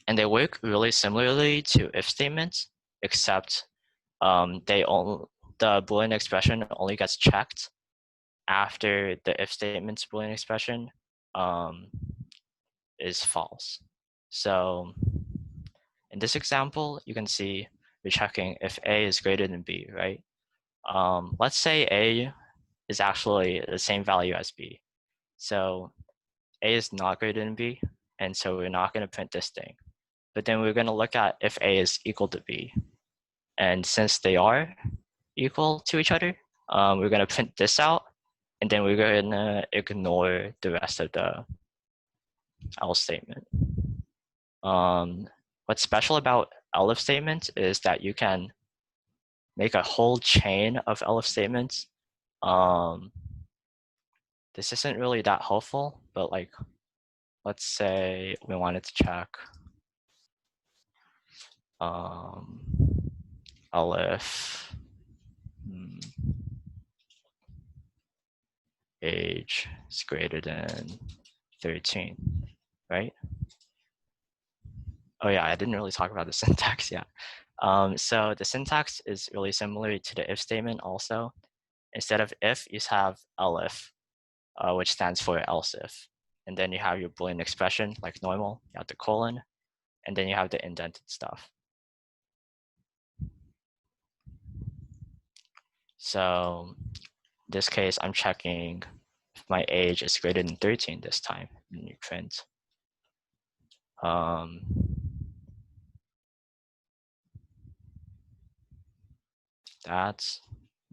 and they work really similarly to if statements, except the Boolean expression only gets checked after the if statement's Boolean expression is false. So in this example, you can see we're checking if A is greater than B, right? Let's say A is actually the same value as B. So A is not greater than B, and so we're not going to print this thing. But then we're going to look at if A is equal to B. And since they are equal to each other, we're going to print this out, and then we're going to ignore the rest of the else statement. What's special about elif statements is that you can make a whole chain of elif statements. This isn't really that helpful, but like, let's say we wanted to check elif age is greater than 13, right? Oh yeah, I didn't really talk about the syntax yet. So the syntax is really similar to the if statement also. Instead of if, you have elif, which stands for else if. And then you have your Boolean expression like normal, you have the colon, and then you have the indented stuff. So in this case, I'm checking if my age is greater than 13 this time, and you print. That's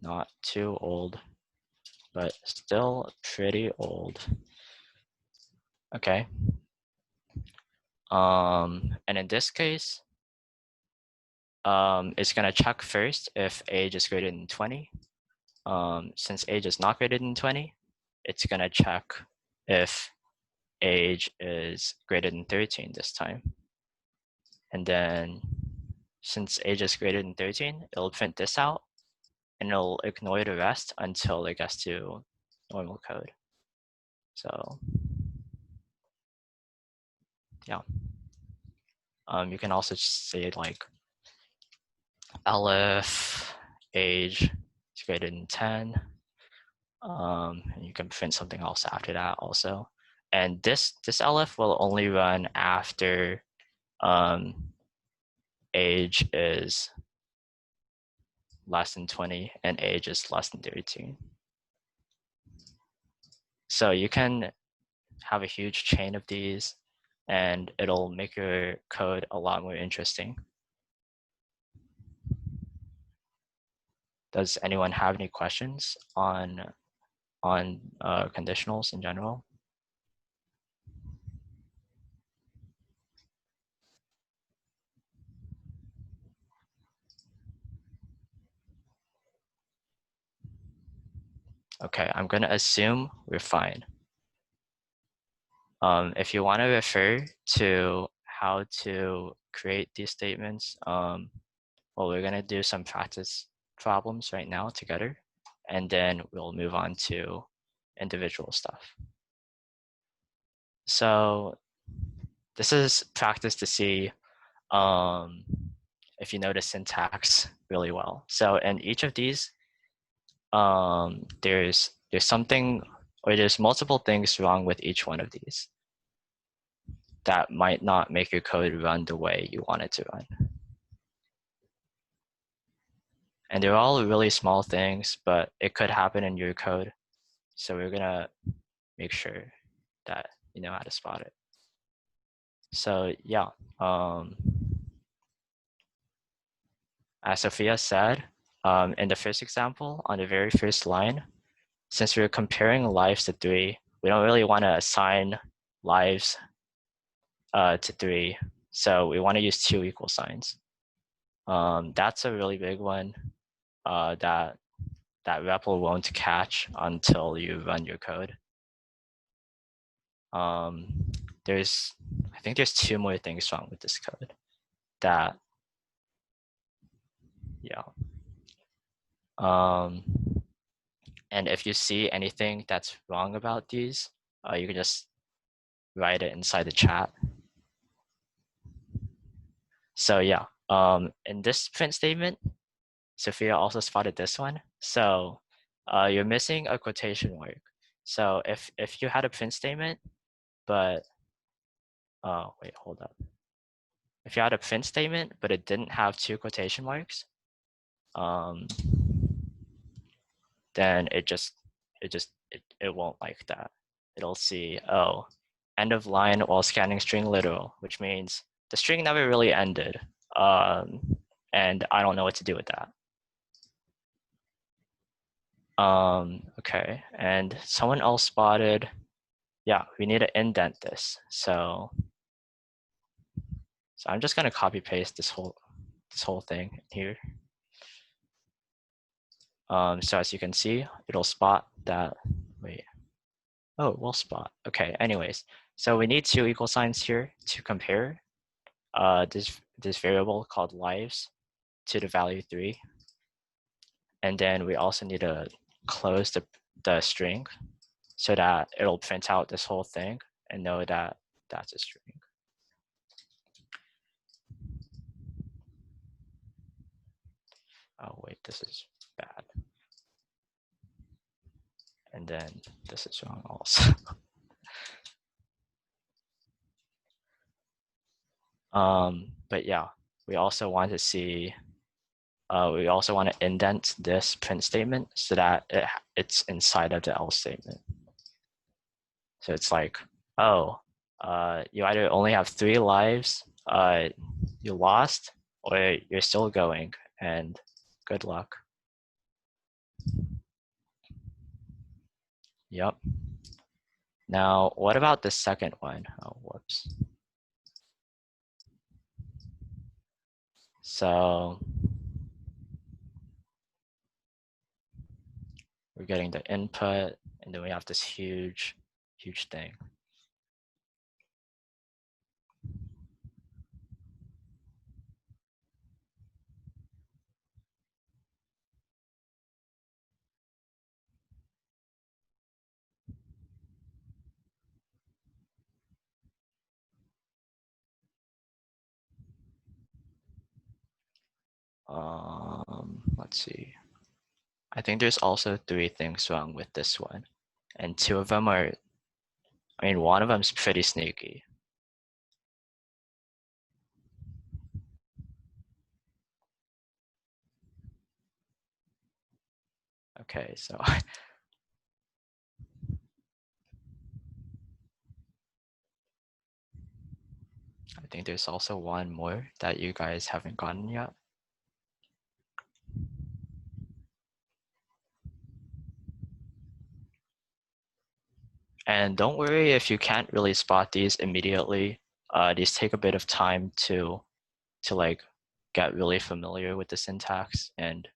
not too old, but still pretty old. Okay. And in this case, it's gonna check first if age is greater than 20. Since age is not greater than 20, it's gonna check if age is greater than 13 this time. And then since age is greater than 13, it'll print this out and it'll ignore the rest until it gets to normal code. So yeah. You can also say like elif age is greater than 10. And you can print something else after that also. And this elif will only run after age is less than 20 and age is less than 13. So you can have a huge chain of these, and it'll make your code a lot more interesting. Does anyone have any questions on conditionals in general? Okay, I'm gonna assume we're fine. If you want to refer to how to create these statements, well, we're gonna do some practice problems right now together, and then we'll move on to individual stuff. So this is practice to see if you know the syntax really well. So in each of these, there's something, or there's multiple things wrong with each one of these that might not make your code run the way you want it to run. And they're all really small things, but it could happen in your code. So we're gonna make sure that you know how to spot it. So yeah, as Sophia said, in the first example, on the very first line, since we're comparing lives to 3, we don't really want to assign lives to 3. So we want to use 2 equal signs. That's a really big one that REPL won't catch until you run your code. I think there's 2 more things wrong with this code that, yeah. And if you see anything that's wrong about these, you can just write it inside the chat. So yeah, in this print statement, Sophia also spotted this one. So you're missing a quotation mark. So if you had a print statement, but wait, hold up. If you had a print statement, but it didn't have 2 quotation marks, then it won't like that. It'll see, oh, end of line while scanning string literal, which means the string never really ended. And I don't know what to do with that. Okay, and someone else spotted, yeah, we need to indent this. So I'm just gonna copy paste this whole thing here. So as you can see, it'll spot that, wait, oh, it will spot. Okay, anyways, so we need 2 equal signs here to compare this variable called lives to the value 3. And then we also need to close the string so that it'll print out this whole thing and know that that's a string. Oh wait, this is bad. And then this is wrong also. But yeah, we also want to see, we also want to indent this print statement so that it's inside of the else statement. So it's like, oh, you either only have 3 lives, you lost, or you're still going, and good luck. Yep. Now, what about the second one? Oh, whoops. So we're getting the input, and then we have this huge thing. Let's see. I think there's also 3 things wrong with this one. And 2 of them are, I mean, one of them is pretty sneaky. Okay, so I think there's also one more that you guys haven't gotten yet. And don't worry if you can't really spot these immediately. These take a bit of time to like get really familiar with the syntax and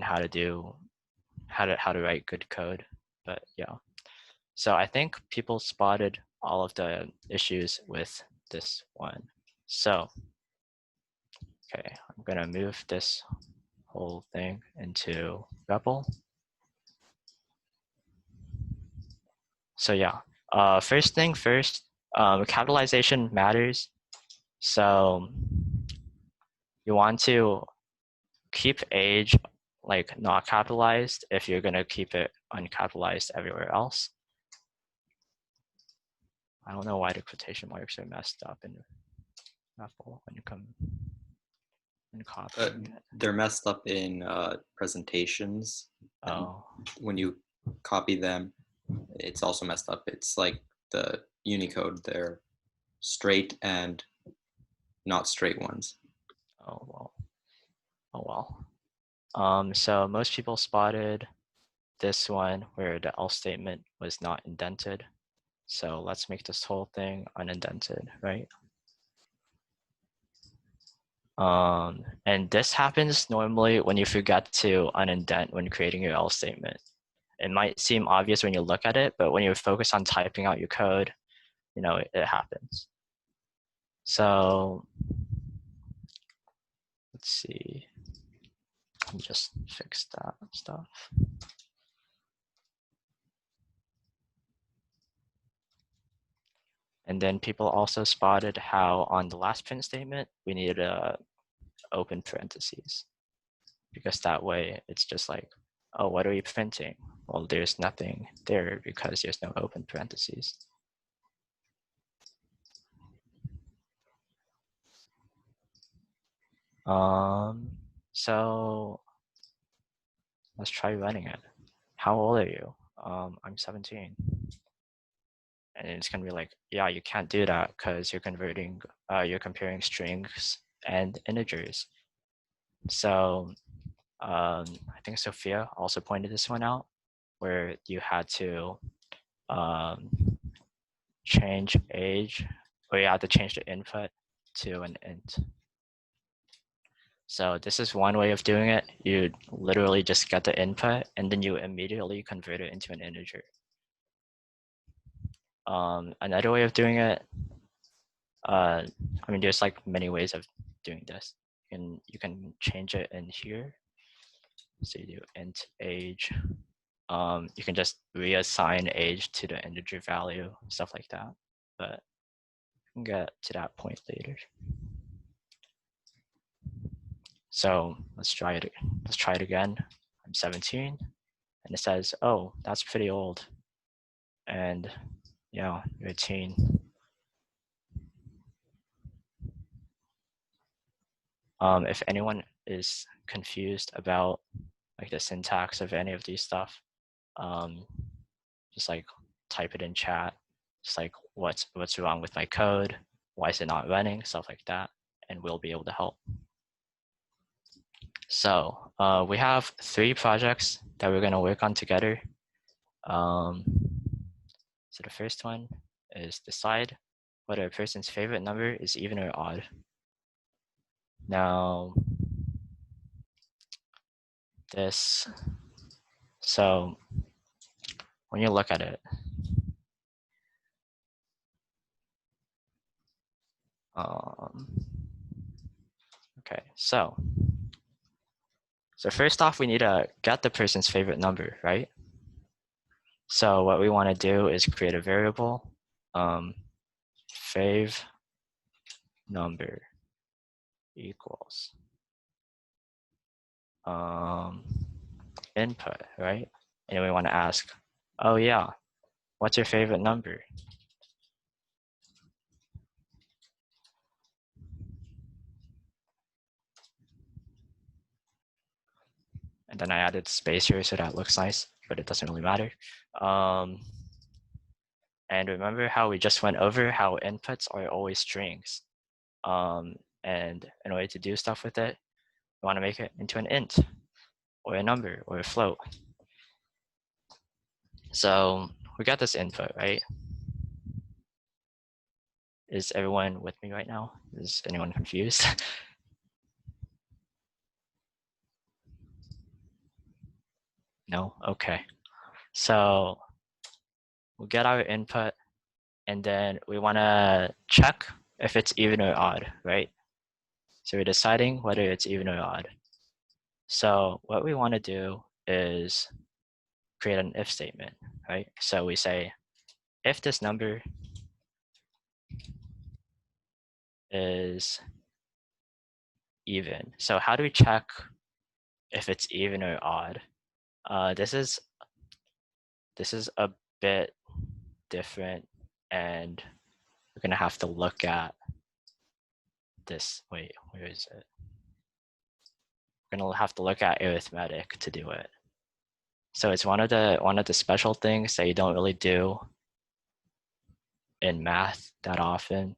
how to write good code. But yeah. So I think people spotted all of the issues with this one. So, okay, I'm gonna move this whole thing into REPL. So yeah, first thing first, capitalization matters. So you want to keep age like not capitalized if you're gonna keep it uncapitalized everywhere else. I don't know why the quotation marks are messed up in REPL when you come and copying it. They're messed up in presentations. Oh. When you copy them, it's also messed up. It's like the Unicode. They're straight and not straight ones. Oh well. Oh well. So most people spotted this one where the else statement was not indented. So let's make this whole thing unindented, right? And this happens normally when you forget to unindent when creating your else statement. It might seem obvious when you look at it, but when you're focused on typing out your code, you know, it happens. So let's see. Let me just fix that stuff. And then people also spotted how on the last print statement, we needed a open parentheses, because that way it's just like, oh, what are we printing? Well, there's nothing there because there's no open parentheses. So let's try running it. How old are you? I'm 17. And it's gonna be like, yeah, you can't do that because you're comparing strings and integers. So I think Sophia also pointed this one out, where you had to change age, or you had to change the input to an int. So this is one way of doing it. You literally just get the input and then you immediately convert it into an integer. Another way of doing it, I mean, there's like many ways of doing this. You can change it in here. So you do int age. You can just reassign age to the integer value, stuff like that. But we can get to that point later. So let's try it. Let's try it again. I'm 17, and it says, "Oh, that's pretty old." And yeah, you're a teen. If anyone is confused about like the syntax of any of these stuff, just like type it in chat. Just like what's wrong with my code? Why is it not running? Stuff like that, and we'll be able to help. So we have 3 projects that we're gonna work on together. So the first one is decide whether a person's favorite number is even or odd. Now, so when you look at it, okay, so first off, we need to get the person's favorite number, right? So what we want to do is create a variable, fav number equals input, right? And we want to ask, oh yeah, what's your favorite number? And then I added space here so that looks nice, but it doesn't really matter. And remember how we just went over how inputs are always strings. And in order to do stuff with it, we want to make it into an int or a number or a float. So we got this input, right? Is everyone with me right now? Is anyone confused? No? Okay. So we'll get our input, and then we want to check if it's even or odd, right? So we're deciding whether it's even or odd. So what we want to do is create an if statement, right? So we say, if this number is even. So how do we check if it's even or odd? This is a bit different, and we're gonna have to look at this. Wait, where is it? We're gonna have to look at arithmetic to do it. So it's one of the special things that you don't really do in math that often.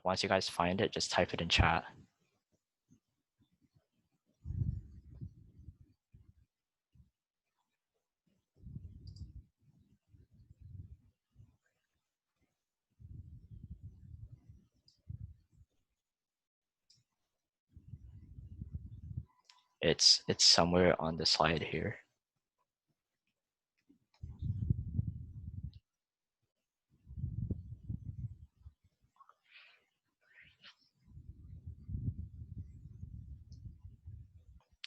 Once you guys find it, just type it in chat. It's somewhere on the slide here.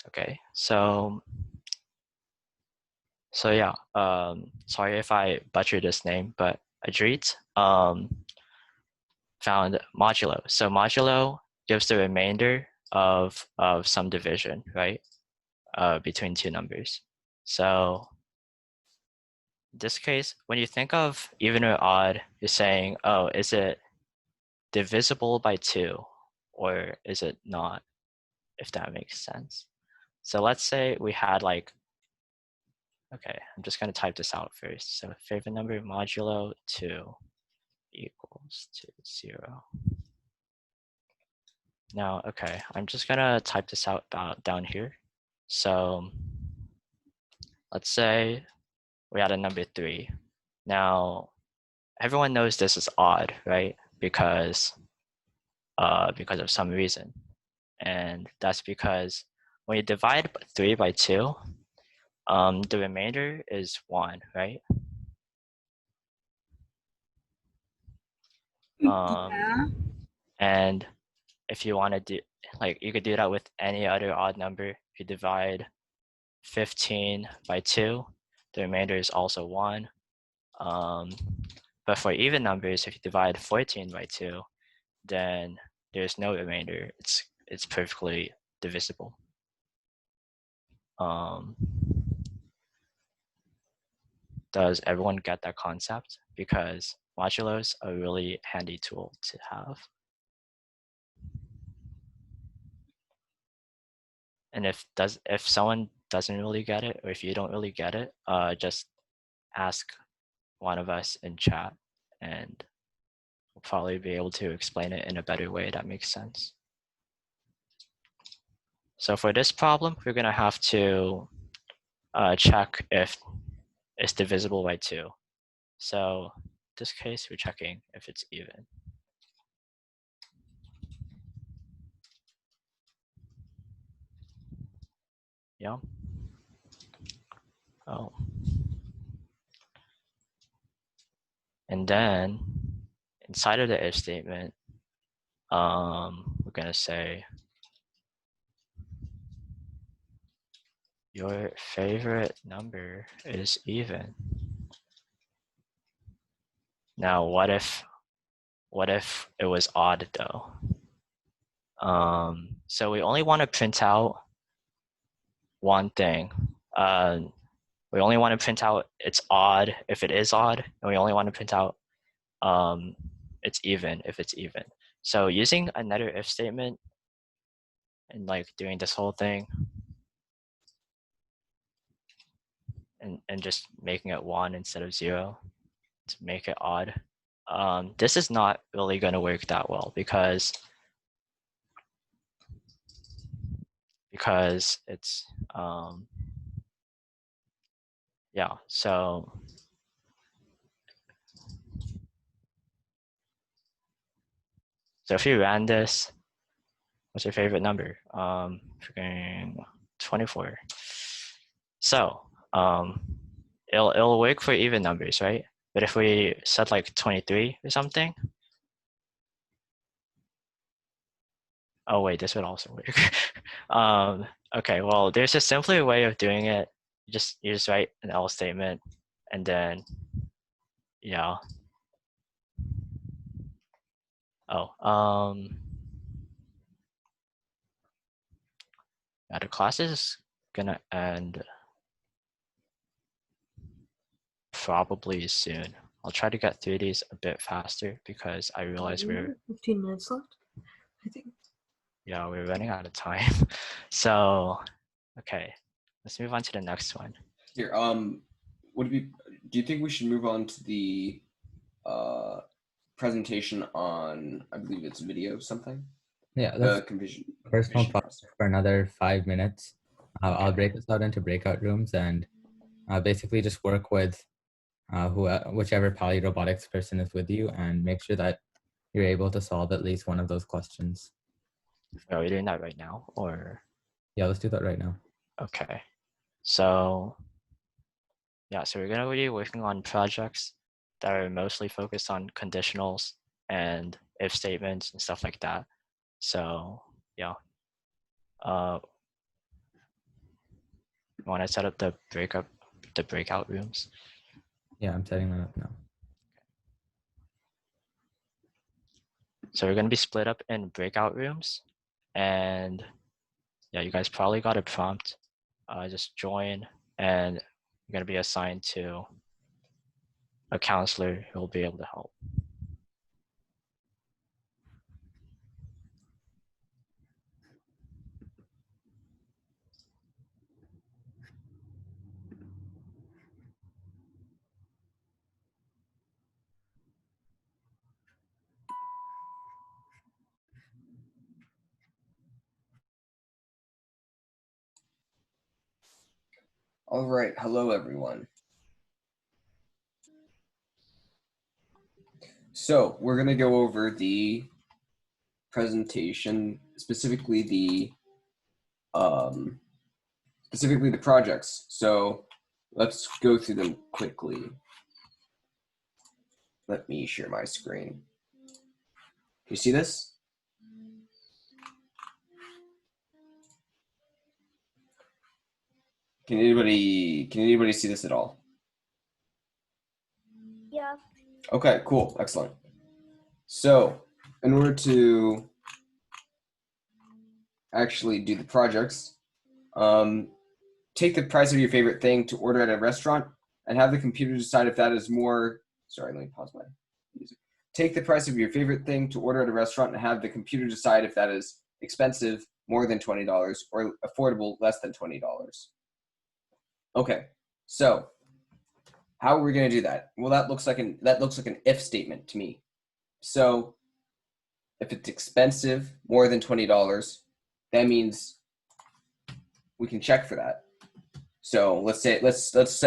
Okay, so yeah, sorry if I butchered this name, but Adrit found modulo. So modulo gives the remainder of some division, right? Between two numbers. So in this case, when you think of even or odd, you're saying, oh, is it divisible by 2 or is it not, if that makes sense. So let's say we had like, okay, I'm just going to type this out first. So favorite number modulo 2 equals to 0. Now, okay, I'm just going to type this out down here. So let's say we had a number 3. Now, everyone knows this is odd, right? Because of some reason. And that's because when you divide 3 by 2, the remainder is 1, right? And if you want to do, like, you could do that with any other odd number. If you divide 15 by 2, the remainder is also 1. But for even numbers, if you divide 14 by 2, then there's no remainder. It's perfectly divisible. Does everyone get that concept? Because modulos are a really handy tool to have. And if someone doesn't really get it, or if you don't really get it, just ask one of us in chat, and we'll probably be able to explain it in a better way that makes sense. So for this problem, we're gonna have to check if it's divisible by 2. So in this case, we're checking if it's even. Yeah. Oh. And then inside of the if statement, we're gonna say your favorite number is even. Now, what if it was odd though? So we only want to print out one thing. We only want to print out it's odd if it is odd, and we only want to print out it's even if it's even. So using another if statement and like doing this whole thing and just making it 1 instead of 0 to make it odd. This is not really going to work that well because it's yeah, so if you ran this, what's your favorite number? Freaking 24. So it'll work for even numbers, right? But if we set like 23 or something, oh wait, this would also work. Okay, well, there's a simpler way of doing it. You just write an else statement, and then yeah. Oh, yeah, the class is gonna end probably soon. I'll try to get through these a bit faster because I realize we're 15 minutes left, I think. yeah, we're running out of time. So, okay, let's move on to the next one. Here, would it be? Do you think we should move on to the presentation on? I believe it's video something. Yeah, The let's condition. personal condition project for another 5 minutes. I'll break this out into breakout rooms and basically just work with whichever Paly Robotics person is with you and make sure that you're able to solve at least one of those questions. Are we doing that right now, or? Yeah, let's do that right now. Okay, so yeah, so we're gonna be working on projects that are mostly focused on conditionals and if statements and stuff like that. So yeah, want to set up the breakout rooms? Yeah, I'm setting that up now. So we're gonna be split up in breakout rooms, and yeah, you guys probably got a prompt. Just join, and you're gonna be assigned to a counselor who will be able to help. All right, hello everyone. So we're gonna go over the presentation, specifically the projects. So let's go through them quickly. Let me share my screen. Can you see this? Can anybody see this at all? Yeah. Okay, cool, excellent. So in order to actually do the projects, take the price of your favorite thing to order at a restaurant and have the computer decide if that is more, sorry, let me pause my music. Take the price of your favorite thing to order at a restaurant and have the computer decide if that is expensive, more than $20, or affordable, less than $20. Okay, so how are we going to do that? Well, that looks like an if statement to me. So if it's expensive, more than $20, that means we can check for that. So let's set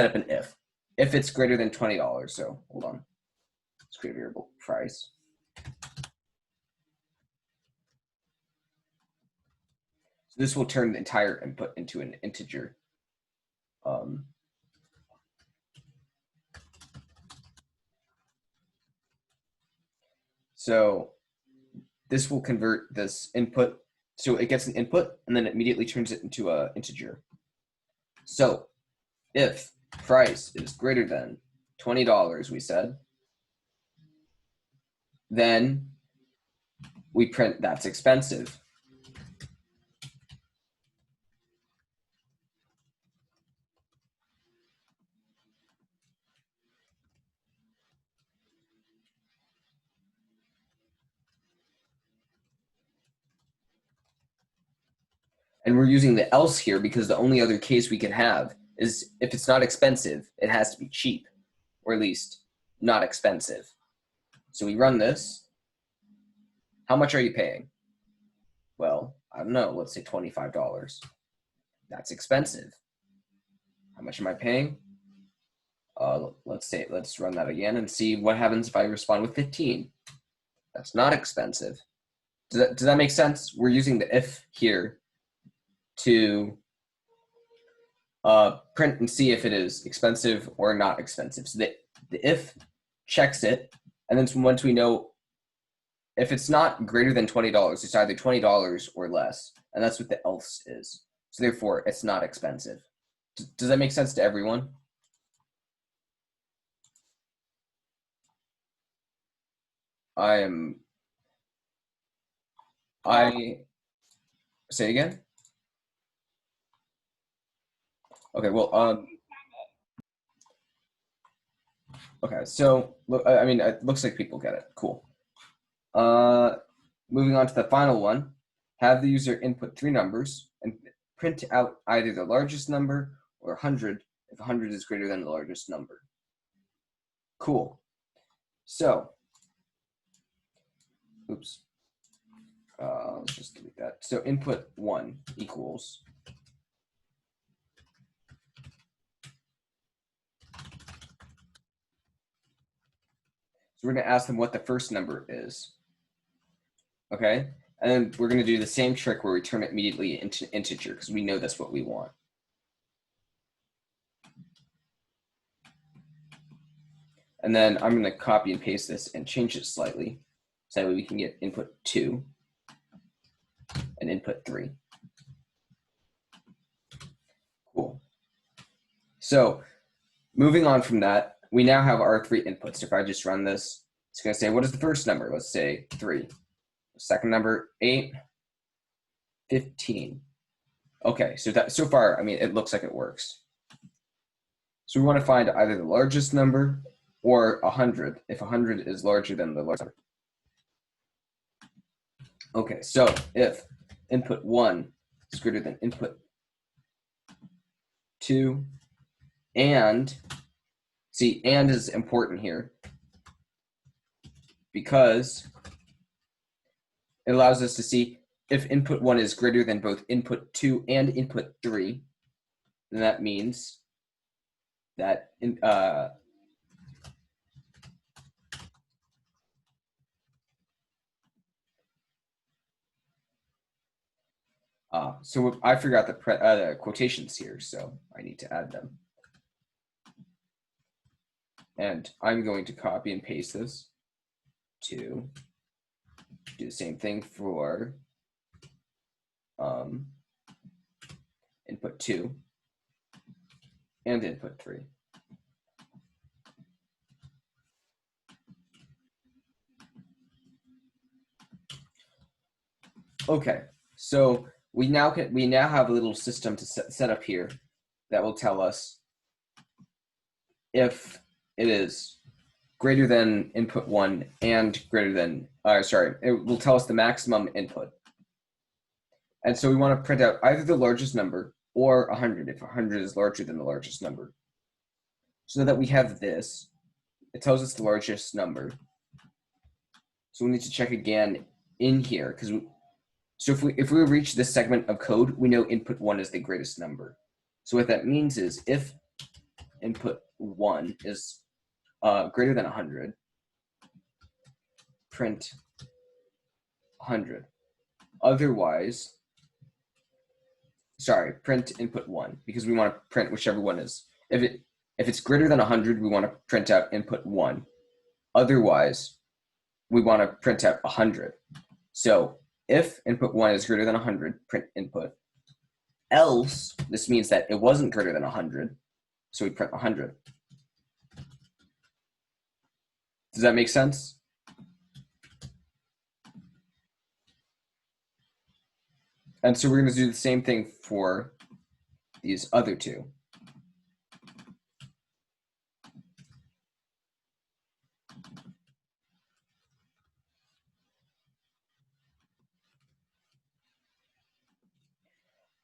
up an if. If it's greater than $20, so hold on. Let's create a variable price. So this will turn the entire input into an integer. So this will convert this input. So it gets an input and then it immediately turns it into an integer. So if price is greater than $20, we said, then we print that's expensive. And we're using the else here because the only other case we could have is if it's not expensive, it has to be cheap, or at least not expensive. So we run this. How much are you paying? Well, I don't know, let's say $25. That's expensive. How much am I paying? Let's run that again and see what happens if I respond with 15. That's not expensive. Does that make sense? We're using the if here to print and see if it is expensive or not expensive. So the if checks it, and then once we know if it's not greater than $20, it's either $20 or less, and that's what the else is. So therefore, it's not expensive. Does that make sense to everyone? Say again? Okay, well, okay, so, I mean, it looks like people get it. Cool. Moving on to the final one, have the user input 3 numbers and print out either the largest number or 100 if 100 is greater than the largest number. Cool. So, oops. Let's just delete that. So input 1 equals. So we're going to ask them what the first number is. Okay? And then we're going to do the same trick where we turn it immediately into integer because we know that's what we want. And then I'm going to copy and paste this and change it slightly. So that way we can get input 2 and input 3. Cool. So moving on from that, we now have our 3 inputs. If I just run this, it's going to say, what is the first number? Let's say 3. Second number, 8, 15. Okay, so far, I mean, it looks like it works. So we want to find either the largest number or 100, if 100 is larger than the largest number. Okay, so if input 1 is greater than input 2, and, see, and is important here because it allows us to see if input 1 is greater than both input 2 and input 3, then that means that so I forgot the quotations here, so I need to add them. And I'm going to copy and paste this to do the same thing for input 2 and input 3. Okay, so we now have a little system to set up here that will tell us if it is greater than input 1 and greater than, it will tell us the maximum input. And so we want to print out either the largest number or 100 if 100 is larger than the largest number. So that we have this, it tells us the largest number. So we need to check again in here because so if we reach this segment of code, we know input 1 is the greatest number. So what that means is if input 1 is greater than 100, print 100. Otherwise, print input 1 because we want to print whichever one is. If it's greater than 100, we want to print out input 1. Otherwise, we want to print out 100. So if input 1 is greater than 100, print input. Else, this means that it wasn't greater than 100, so we print 100. Does that make sense? And so we're going to do the same thing for these other two.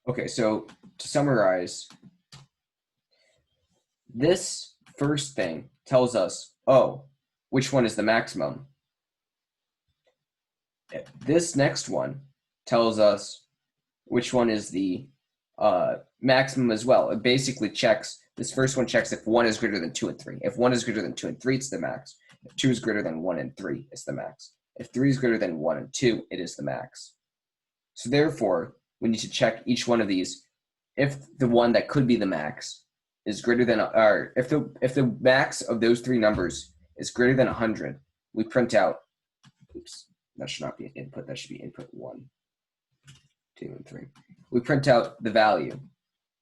Okay, so to summarize, this first thing tells us, oh, which one is the maximum. This next one tells us which one is the maximum as well. It basically checks, this first one checks if 1 is greater than 2 and 3. If 1 is greater than 2 and 3, it's the max. If 2 is greater than 1 and 3, it's the max. If 3 is greater than 1 and 2, it is the max. So therefore, we need to check each one of these. If the one that could be the max is greater than, or if the max of those 3 numbers is greater than 100, we print out, oops, that should not be an input, that should be input 1, 2, and 3. We print out the value.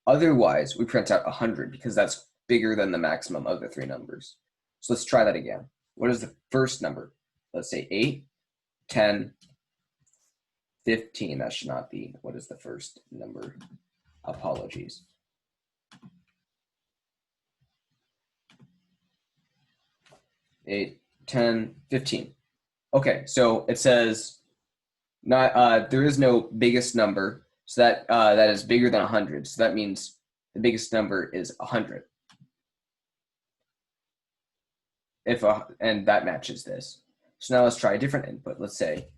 Otherwise, we print out 100 because that's bigger than the maximum of the 3 numbers. So let's try that again. What is the first number? Let's say 8, 10, 15. That should not be. What is the first number? Apologies. Eight, 10, 15. Okay, so it says not there is no biggest number, so that that is bigger than 100. So that means the biggest number is 100. And that matches this. So now let's try a different input. Let's say,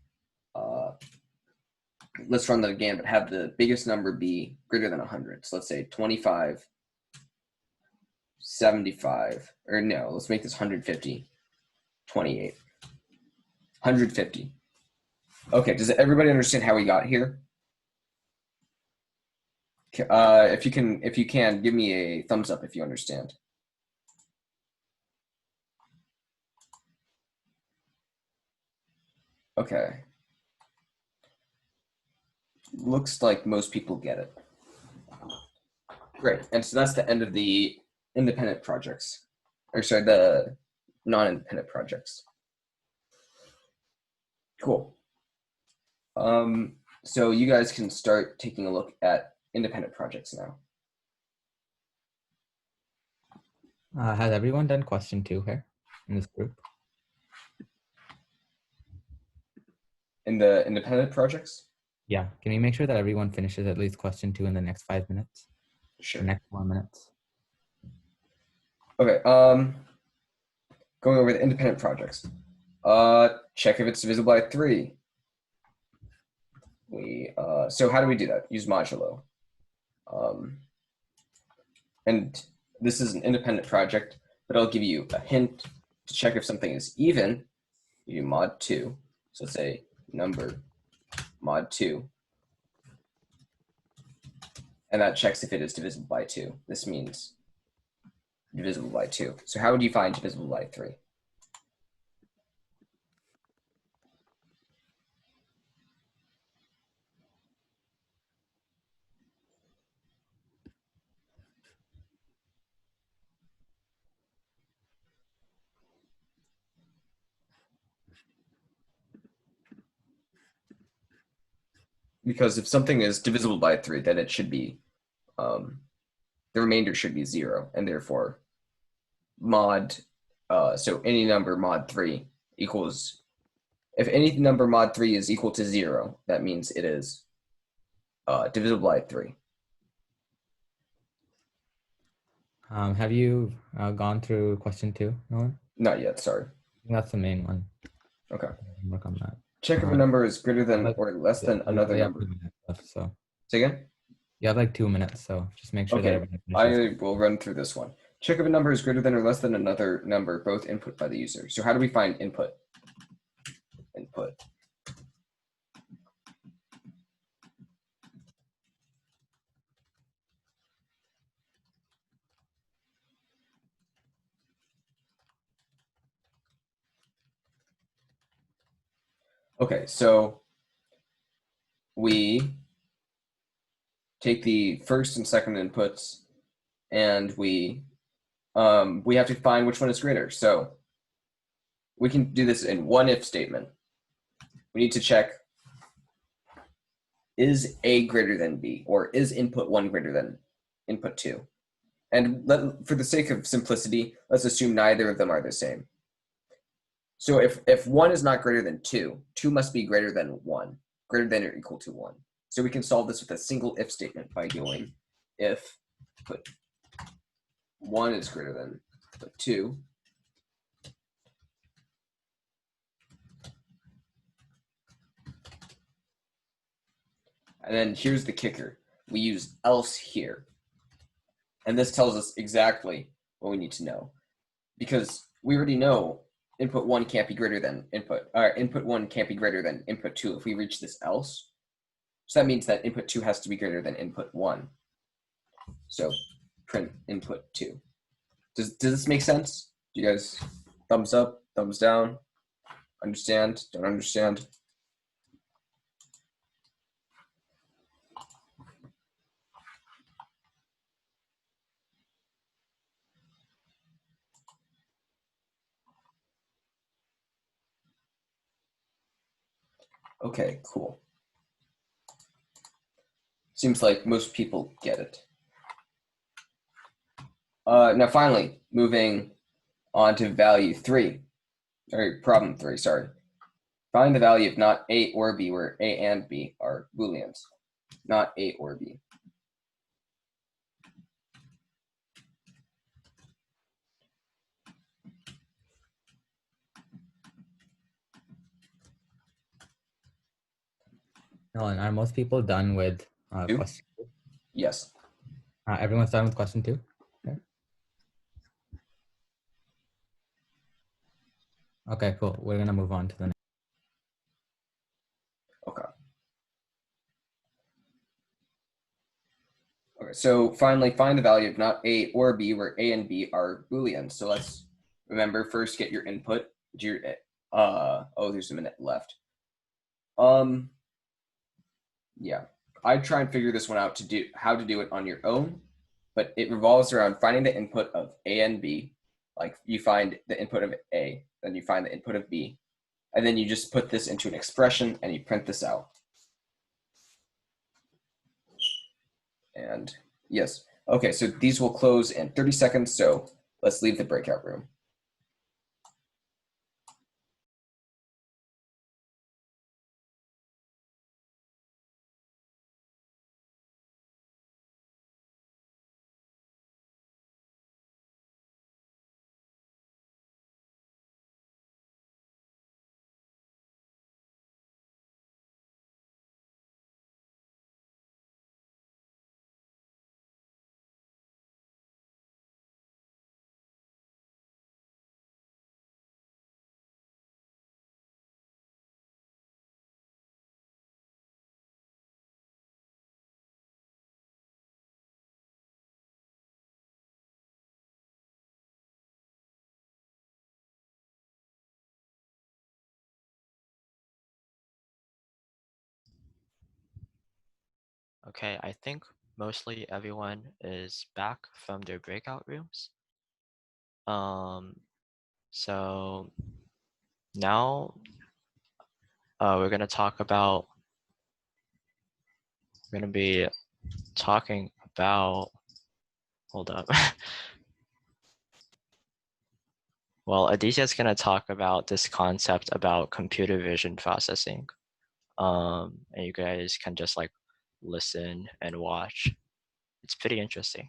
let's run that again, but have the biggest number be greater than 100. So let's say 25, 75, or no, let's make this 150, 28, 150. Okay, does everybody understand how we got here? If you can, give me a thumbs up if you understand. Okay. Looks like most people get it. Great, and so that's the end of the independent projects. Or sorry, the non-independent projects. Cool. So you guys can start taking a look at independent projects now. Has everyone done question 2 here in this group? In the independent projects? Yeah. Can we make sure that everyone finishes at least question 2 in the next 5 minutes? Sure. The next 4 minutes. Okay. Going over the independent projects. Check if it's divisible by 3. So how do we do that? Use modulo. And this is an independent project, but I'll give you a hint to check if something is even. You do mod 2. So let's say number mod 2. And that checks if it is divisible by 2. This means divisible by 2. So how would you find divisible by 3? Because if something is divisible by 3, then it should be, the remainder should be 0, and therefore mod, so any number mod 3 equals, if any number mod 3 is equal to 0, that means it is divisible by 3. Have you gone through question 2, Nolan? Not yet, sorry. That's the main one. Okay. Work on that. Check if a number is greater than like- or less than another number. 2 minutes left, so Say again? you have like 2 minutes, so just make sure that Okay, everyone finishes. I will run through this one. Check if a number is greater than or less than another number, both input by the user. So how do we find input? Input. Okay, so we take the first and second inputs, and we have to find which one is greater. So we can do this in one if statement. We need to check, is A greater than B, or is input 1 greater than input 2? And for the sake of simplicity, let's assume neither of them are the same. So if 1 is not greater than 2, 2 must be greater than 1, greater than or equal to 1. So we can solve this with a single if statement by doing if put 1 is greater than input 2. And then here's the kicker. We use else here. And this tells us exactly what we need to know. Because we already know input 1 can't be greater than input 1 can't be greater than input 2 if we reach this else. So that means that input 2 has to be greater than input 1. So print input 2. Does this make sense? Do you guys thumbs up, thumbs down? Understand? Don't understand? Okay, cool. Seems like most people get it. Now finally, moving on to value 3, or problem 3, sorry. Find the value of not A or B where A and B are Booleans. Not A or B. Nolan, are most people done with Two? question 2? Yes. Everyone's done with question 2? Okay. Okay, cool. We're gonna move on to the next. Okay. Okay, so finally find the value of not A or B where A and B are Booleans. So let's remember first get your input. There's a minute left. Yeah, I'd try and figure this one out how to do it on your own, but it revolves around finding the input of A and B. Like you find the input of A, then you find the input of B, and then you just put this into an expression and you print this out. And yes, okay, so these will close in 30 seconds, so let's leave the breakout room. Okay, I think mostly everyone is back from their breakout rooms. So now we're gonna be talking about, hold up. Well, Aditya is gonna talk about this concept about computer vision processing. And you guys can just like listen and watch. It's pretty interesting.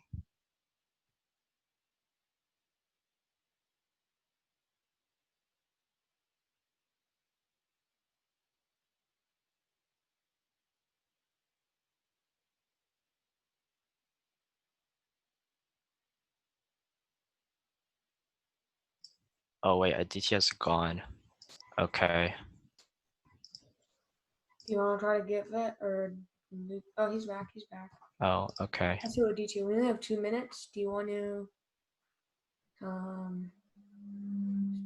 Oh wait, Aditya's gone. Okay. You want to try to get that or? Oh, he's back. He's back. Oh, okay. Let's do a D2. We only have 2 minutes. Do you want to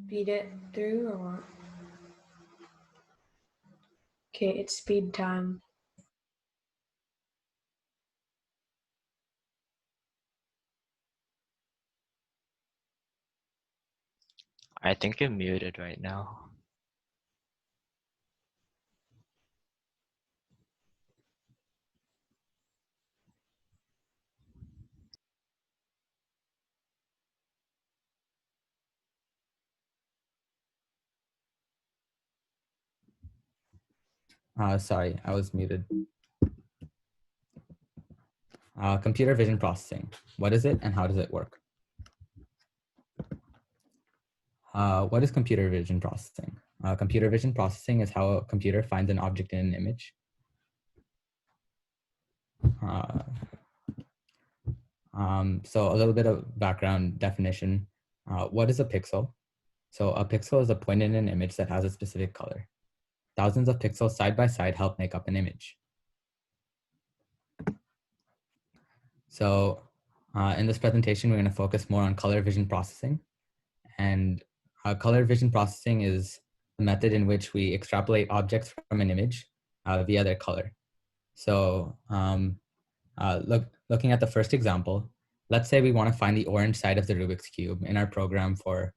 speed it through or what? Okay, it's speed time. I think you're muted right now. Sorry, I was muted. Computer vision processing. What is it and how does it work? What is computer vision processing? Computer vision processing is how a computer finds an object in an image. So a little bit of background definition. What is a pixel? So a pixel is a point in an image that has a specific color. Thousands of pixels side by side help make up an image. So in this presentation, we're going to focus more on color vision processing. And color vision processing is the method in which we extrapolate objects from an image via their color. So looking at the first example, let's say we want to find the orange side of the Rubik's Cube in our program for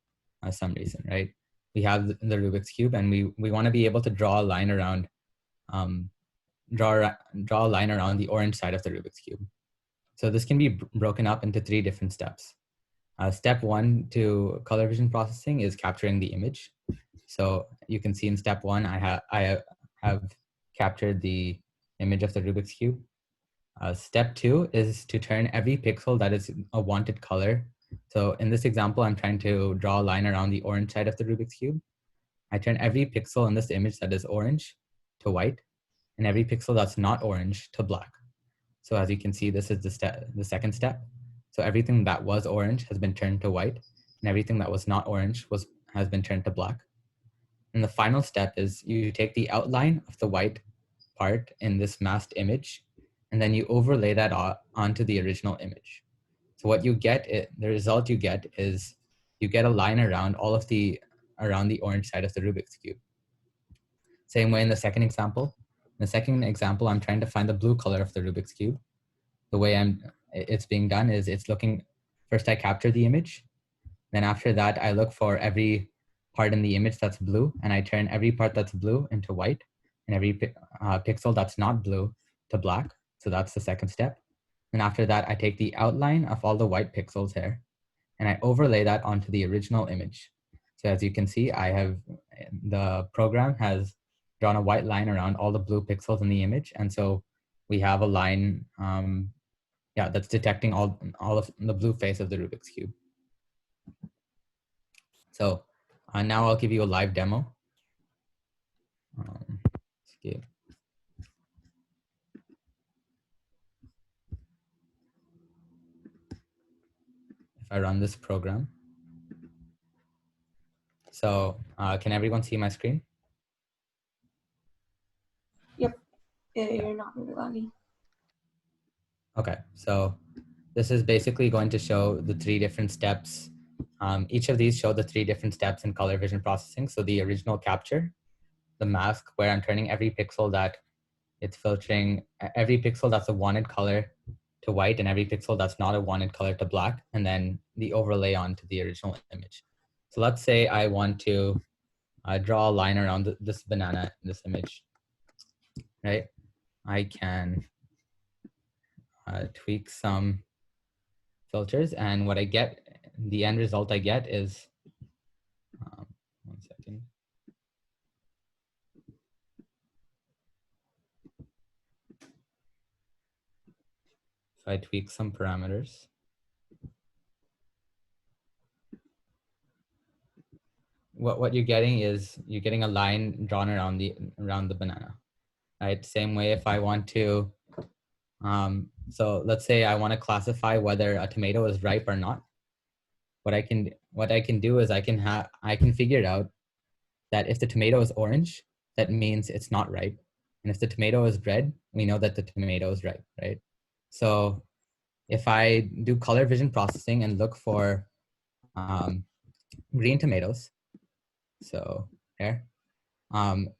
some reason, right? We have the Rubik's Cube and we want to be able to draw a line around, draw a line around the orange side of the Rubik's Cube. So this can be broken up into 3 different steps. Step 1 to color vision processing is capturing the image. So you can see in step 1, I have captured the image of the Rubik's Cube. Step 2 is to turn every pixel that is a wanted color. So in this example, I'm trying to draw a line around the orange side of the Rubik's Cube. I turn every pixel in this image that is orange to white, and every pixel that's not orange to black. So as you can see, this is the second step. So everything that was orange has been turned to white, and everything that was not orange has been turned to black. And the final step is you take the outline of the white part in this masked image, and then you overlay that onto the original image. So what you get, the result you get is you get a line around around the orange side of the Rubik's Cube. Same way in the second example. In the second example, I'm trying to find the blue color of the Rubik's Cube. The way it's being done is first I capture the image. Then after that, I look for every part in the image that's blue, and I turn every part that's blue into white, and every pixel that's not blue to black. So that's the second step. And after that, I take the outline of all the white pixels here, and I overlay that onto the original image. So as you can see, the program has drawn a white line around all the blue pixels in the image. And so we have a line that's detecting all of the blue face of the Rubik's Cube. So now I'll give you a live demo. Skip. If I run this program. So can everyone see my screen? Yep. You're not really laggy. Okay, so this is basically going to show the 3 different steps. Each of these show the 3 different steps in color vision processing. So the original capture, the mask where I'm turning every pixel that it's filtering, every pixel that's a wanted color to white and every pixel that's not a wanted color to black, and then the overlay onto the original image. So let's say I want to draw a line around this banana in this image, right? I can tweak some filters, and what I get, the end result I get is, 1 second. So I tweak some parameters. What you're getting is you're getting a line drawn around the banana, right? Same way if I want to, so let's say I want to classify whether a tomato is ripe or not. What I can do is I can figure out that if the tomato is orange, that means it's not ripe. And if the tomato is red, we know that the tomato is ripe, right? So if I do color vision processing and look for green tomatoes, so here,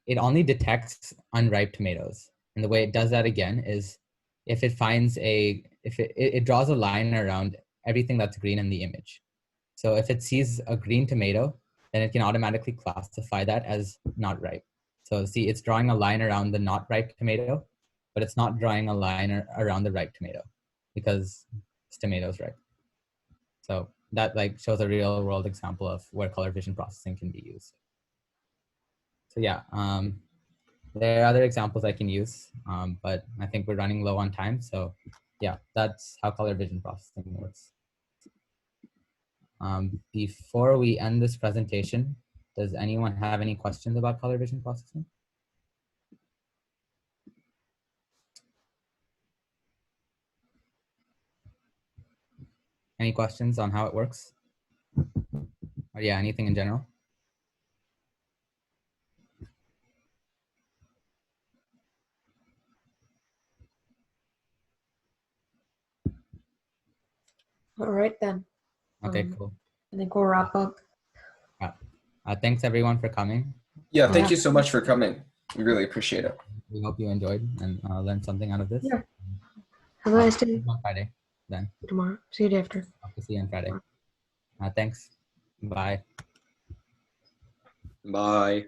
it only detects unripe tomatoes. And the way it does that again is if it finds it draws a line around everything that's green in the image. So if it sees a green tomato, then it can automatically classify that as not ripe. So see, it's drawing a line around the not ripe tomato, but it's not drawing a line around the ripe tomato because this tomato is ripe. So that shows a real world example of where color vision processing can be used. So yeah, there are other examples I can use, but I think we're running low on time. So yeah, that's how color vision processing works. Before we end this presentation, does anyone have any questions about color vision processing? Any questions on how it works? Or yeah, anything in general? All right then. Okay, cool. I think we'll wrap up. Thanks everyone for coming. Yeah, thank you so much for coming. We really appreciate it. We hope you enjoyed and learned something out of this. Yeah. Have a nice day. On Friday, then. Tomorrow. See you day after. Hope to see you on Friday. Thanks. Bye. Bye.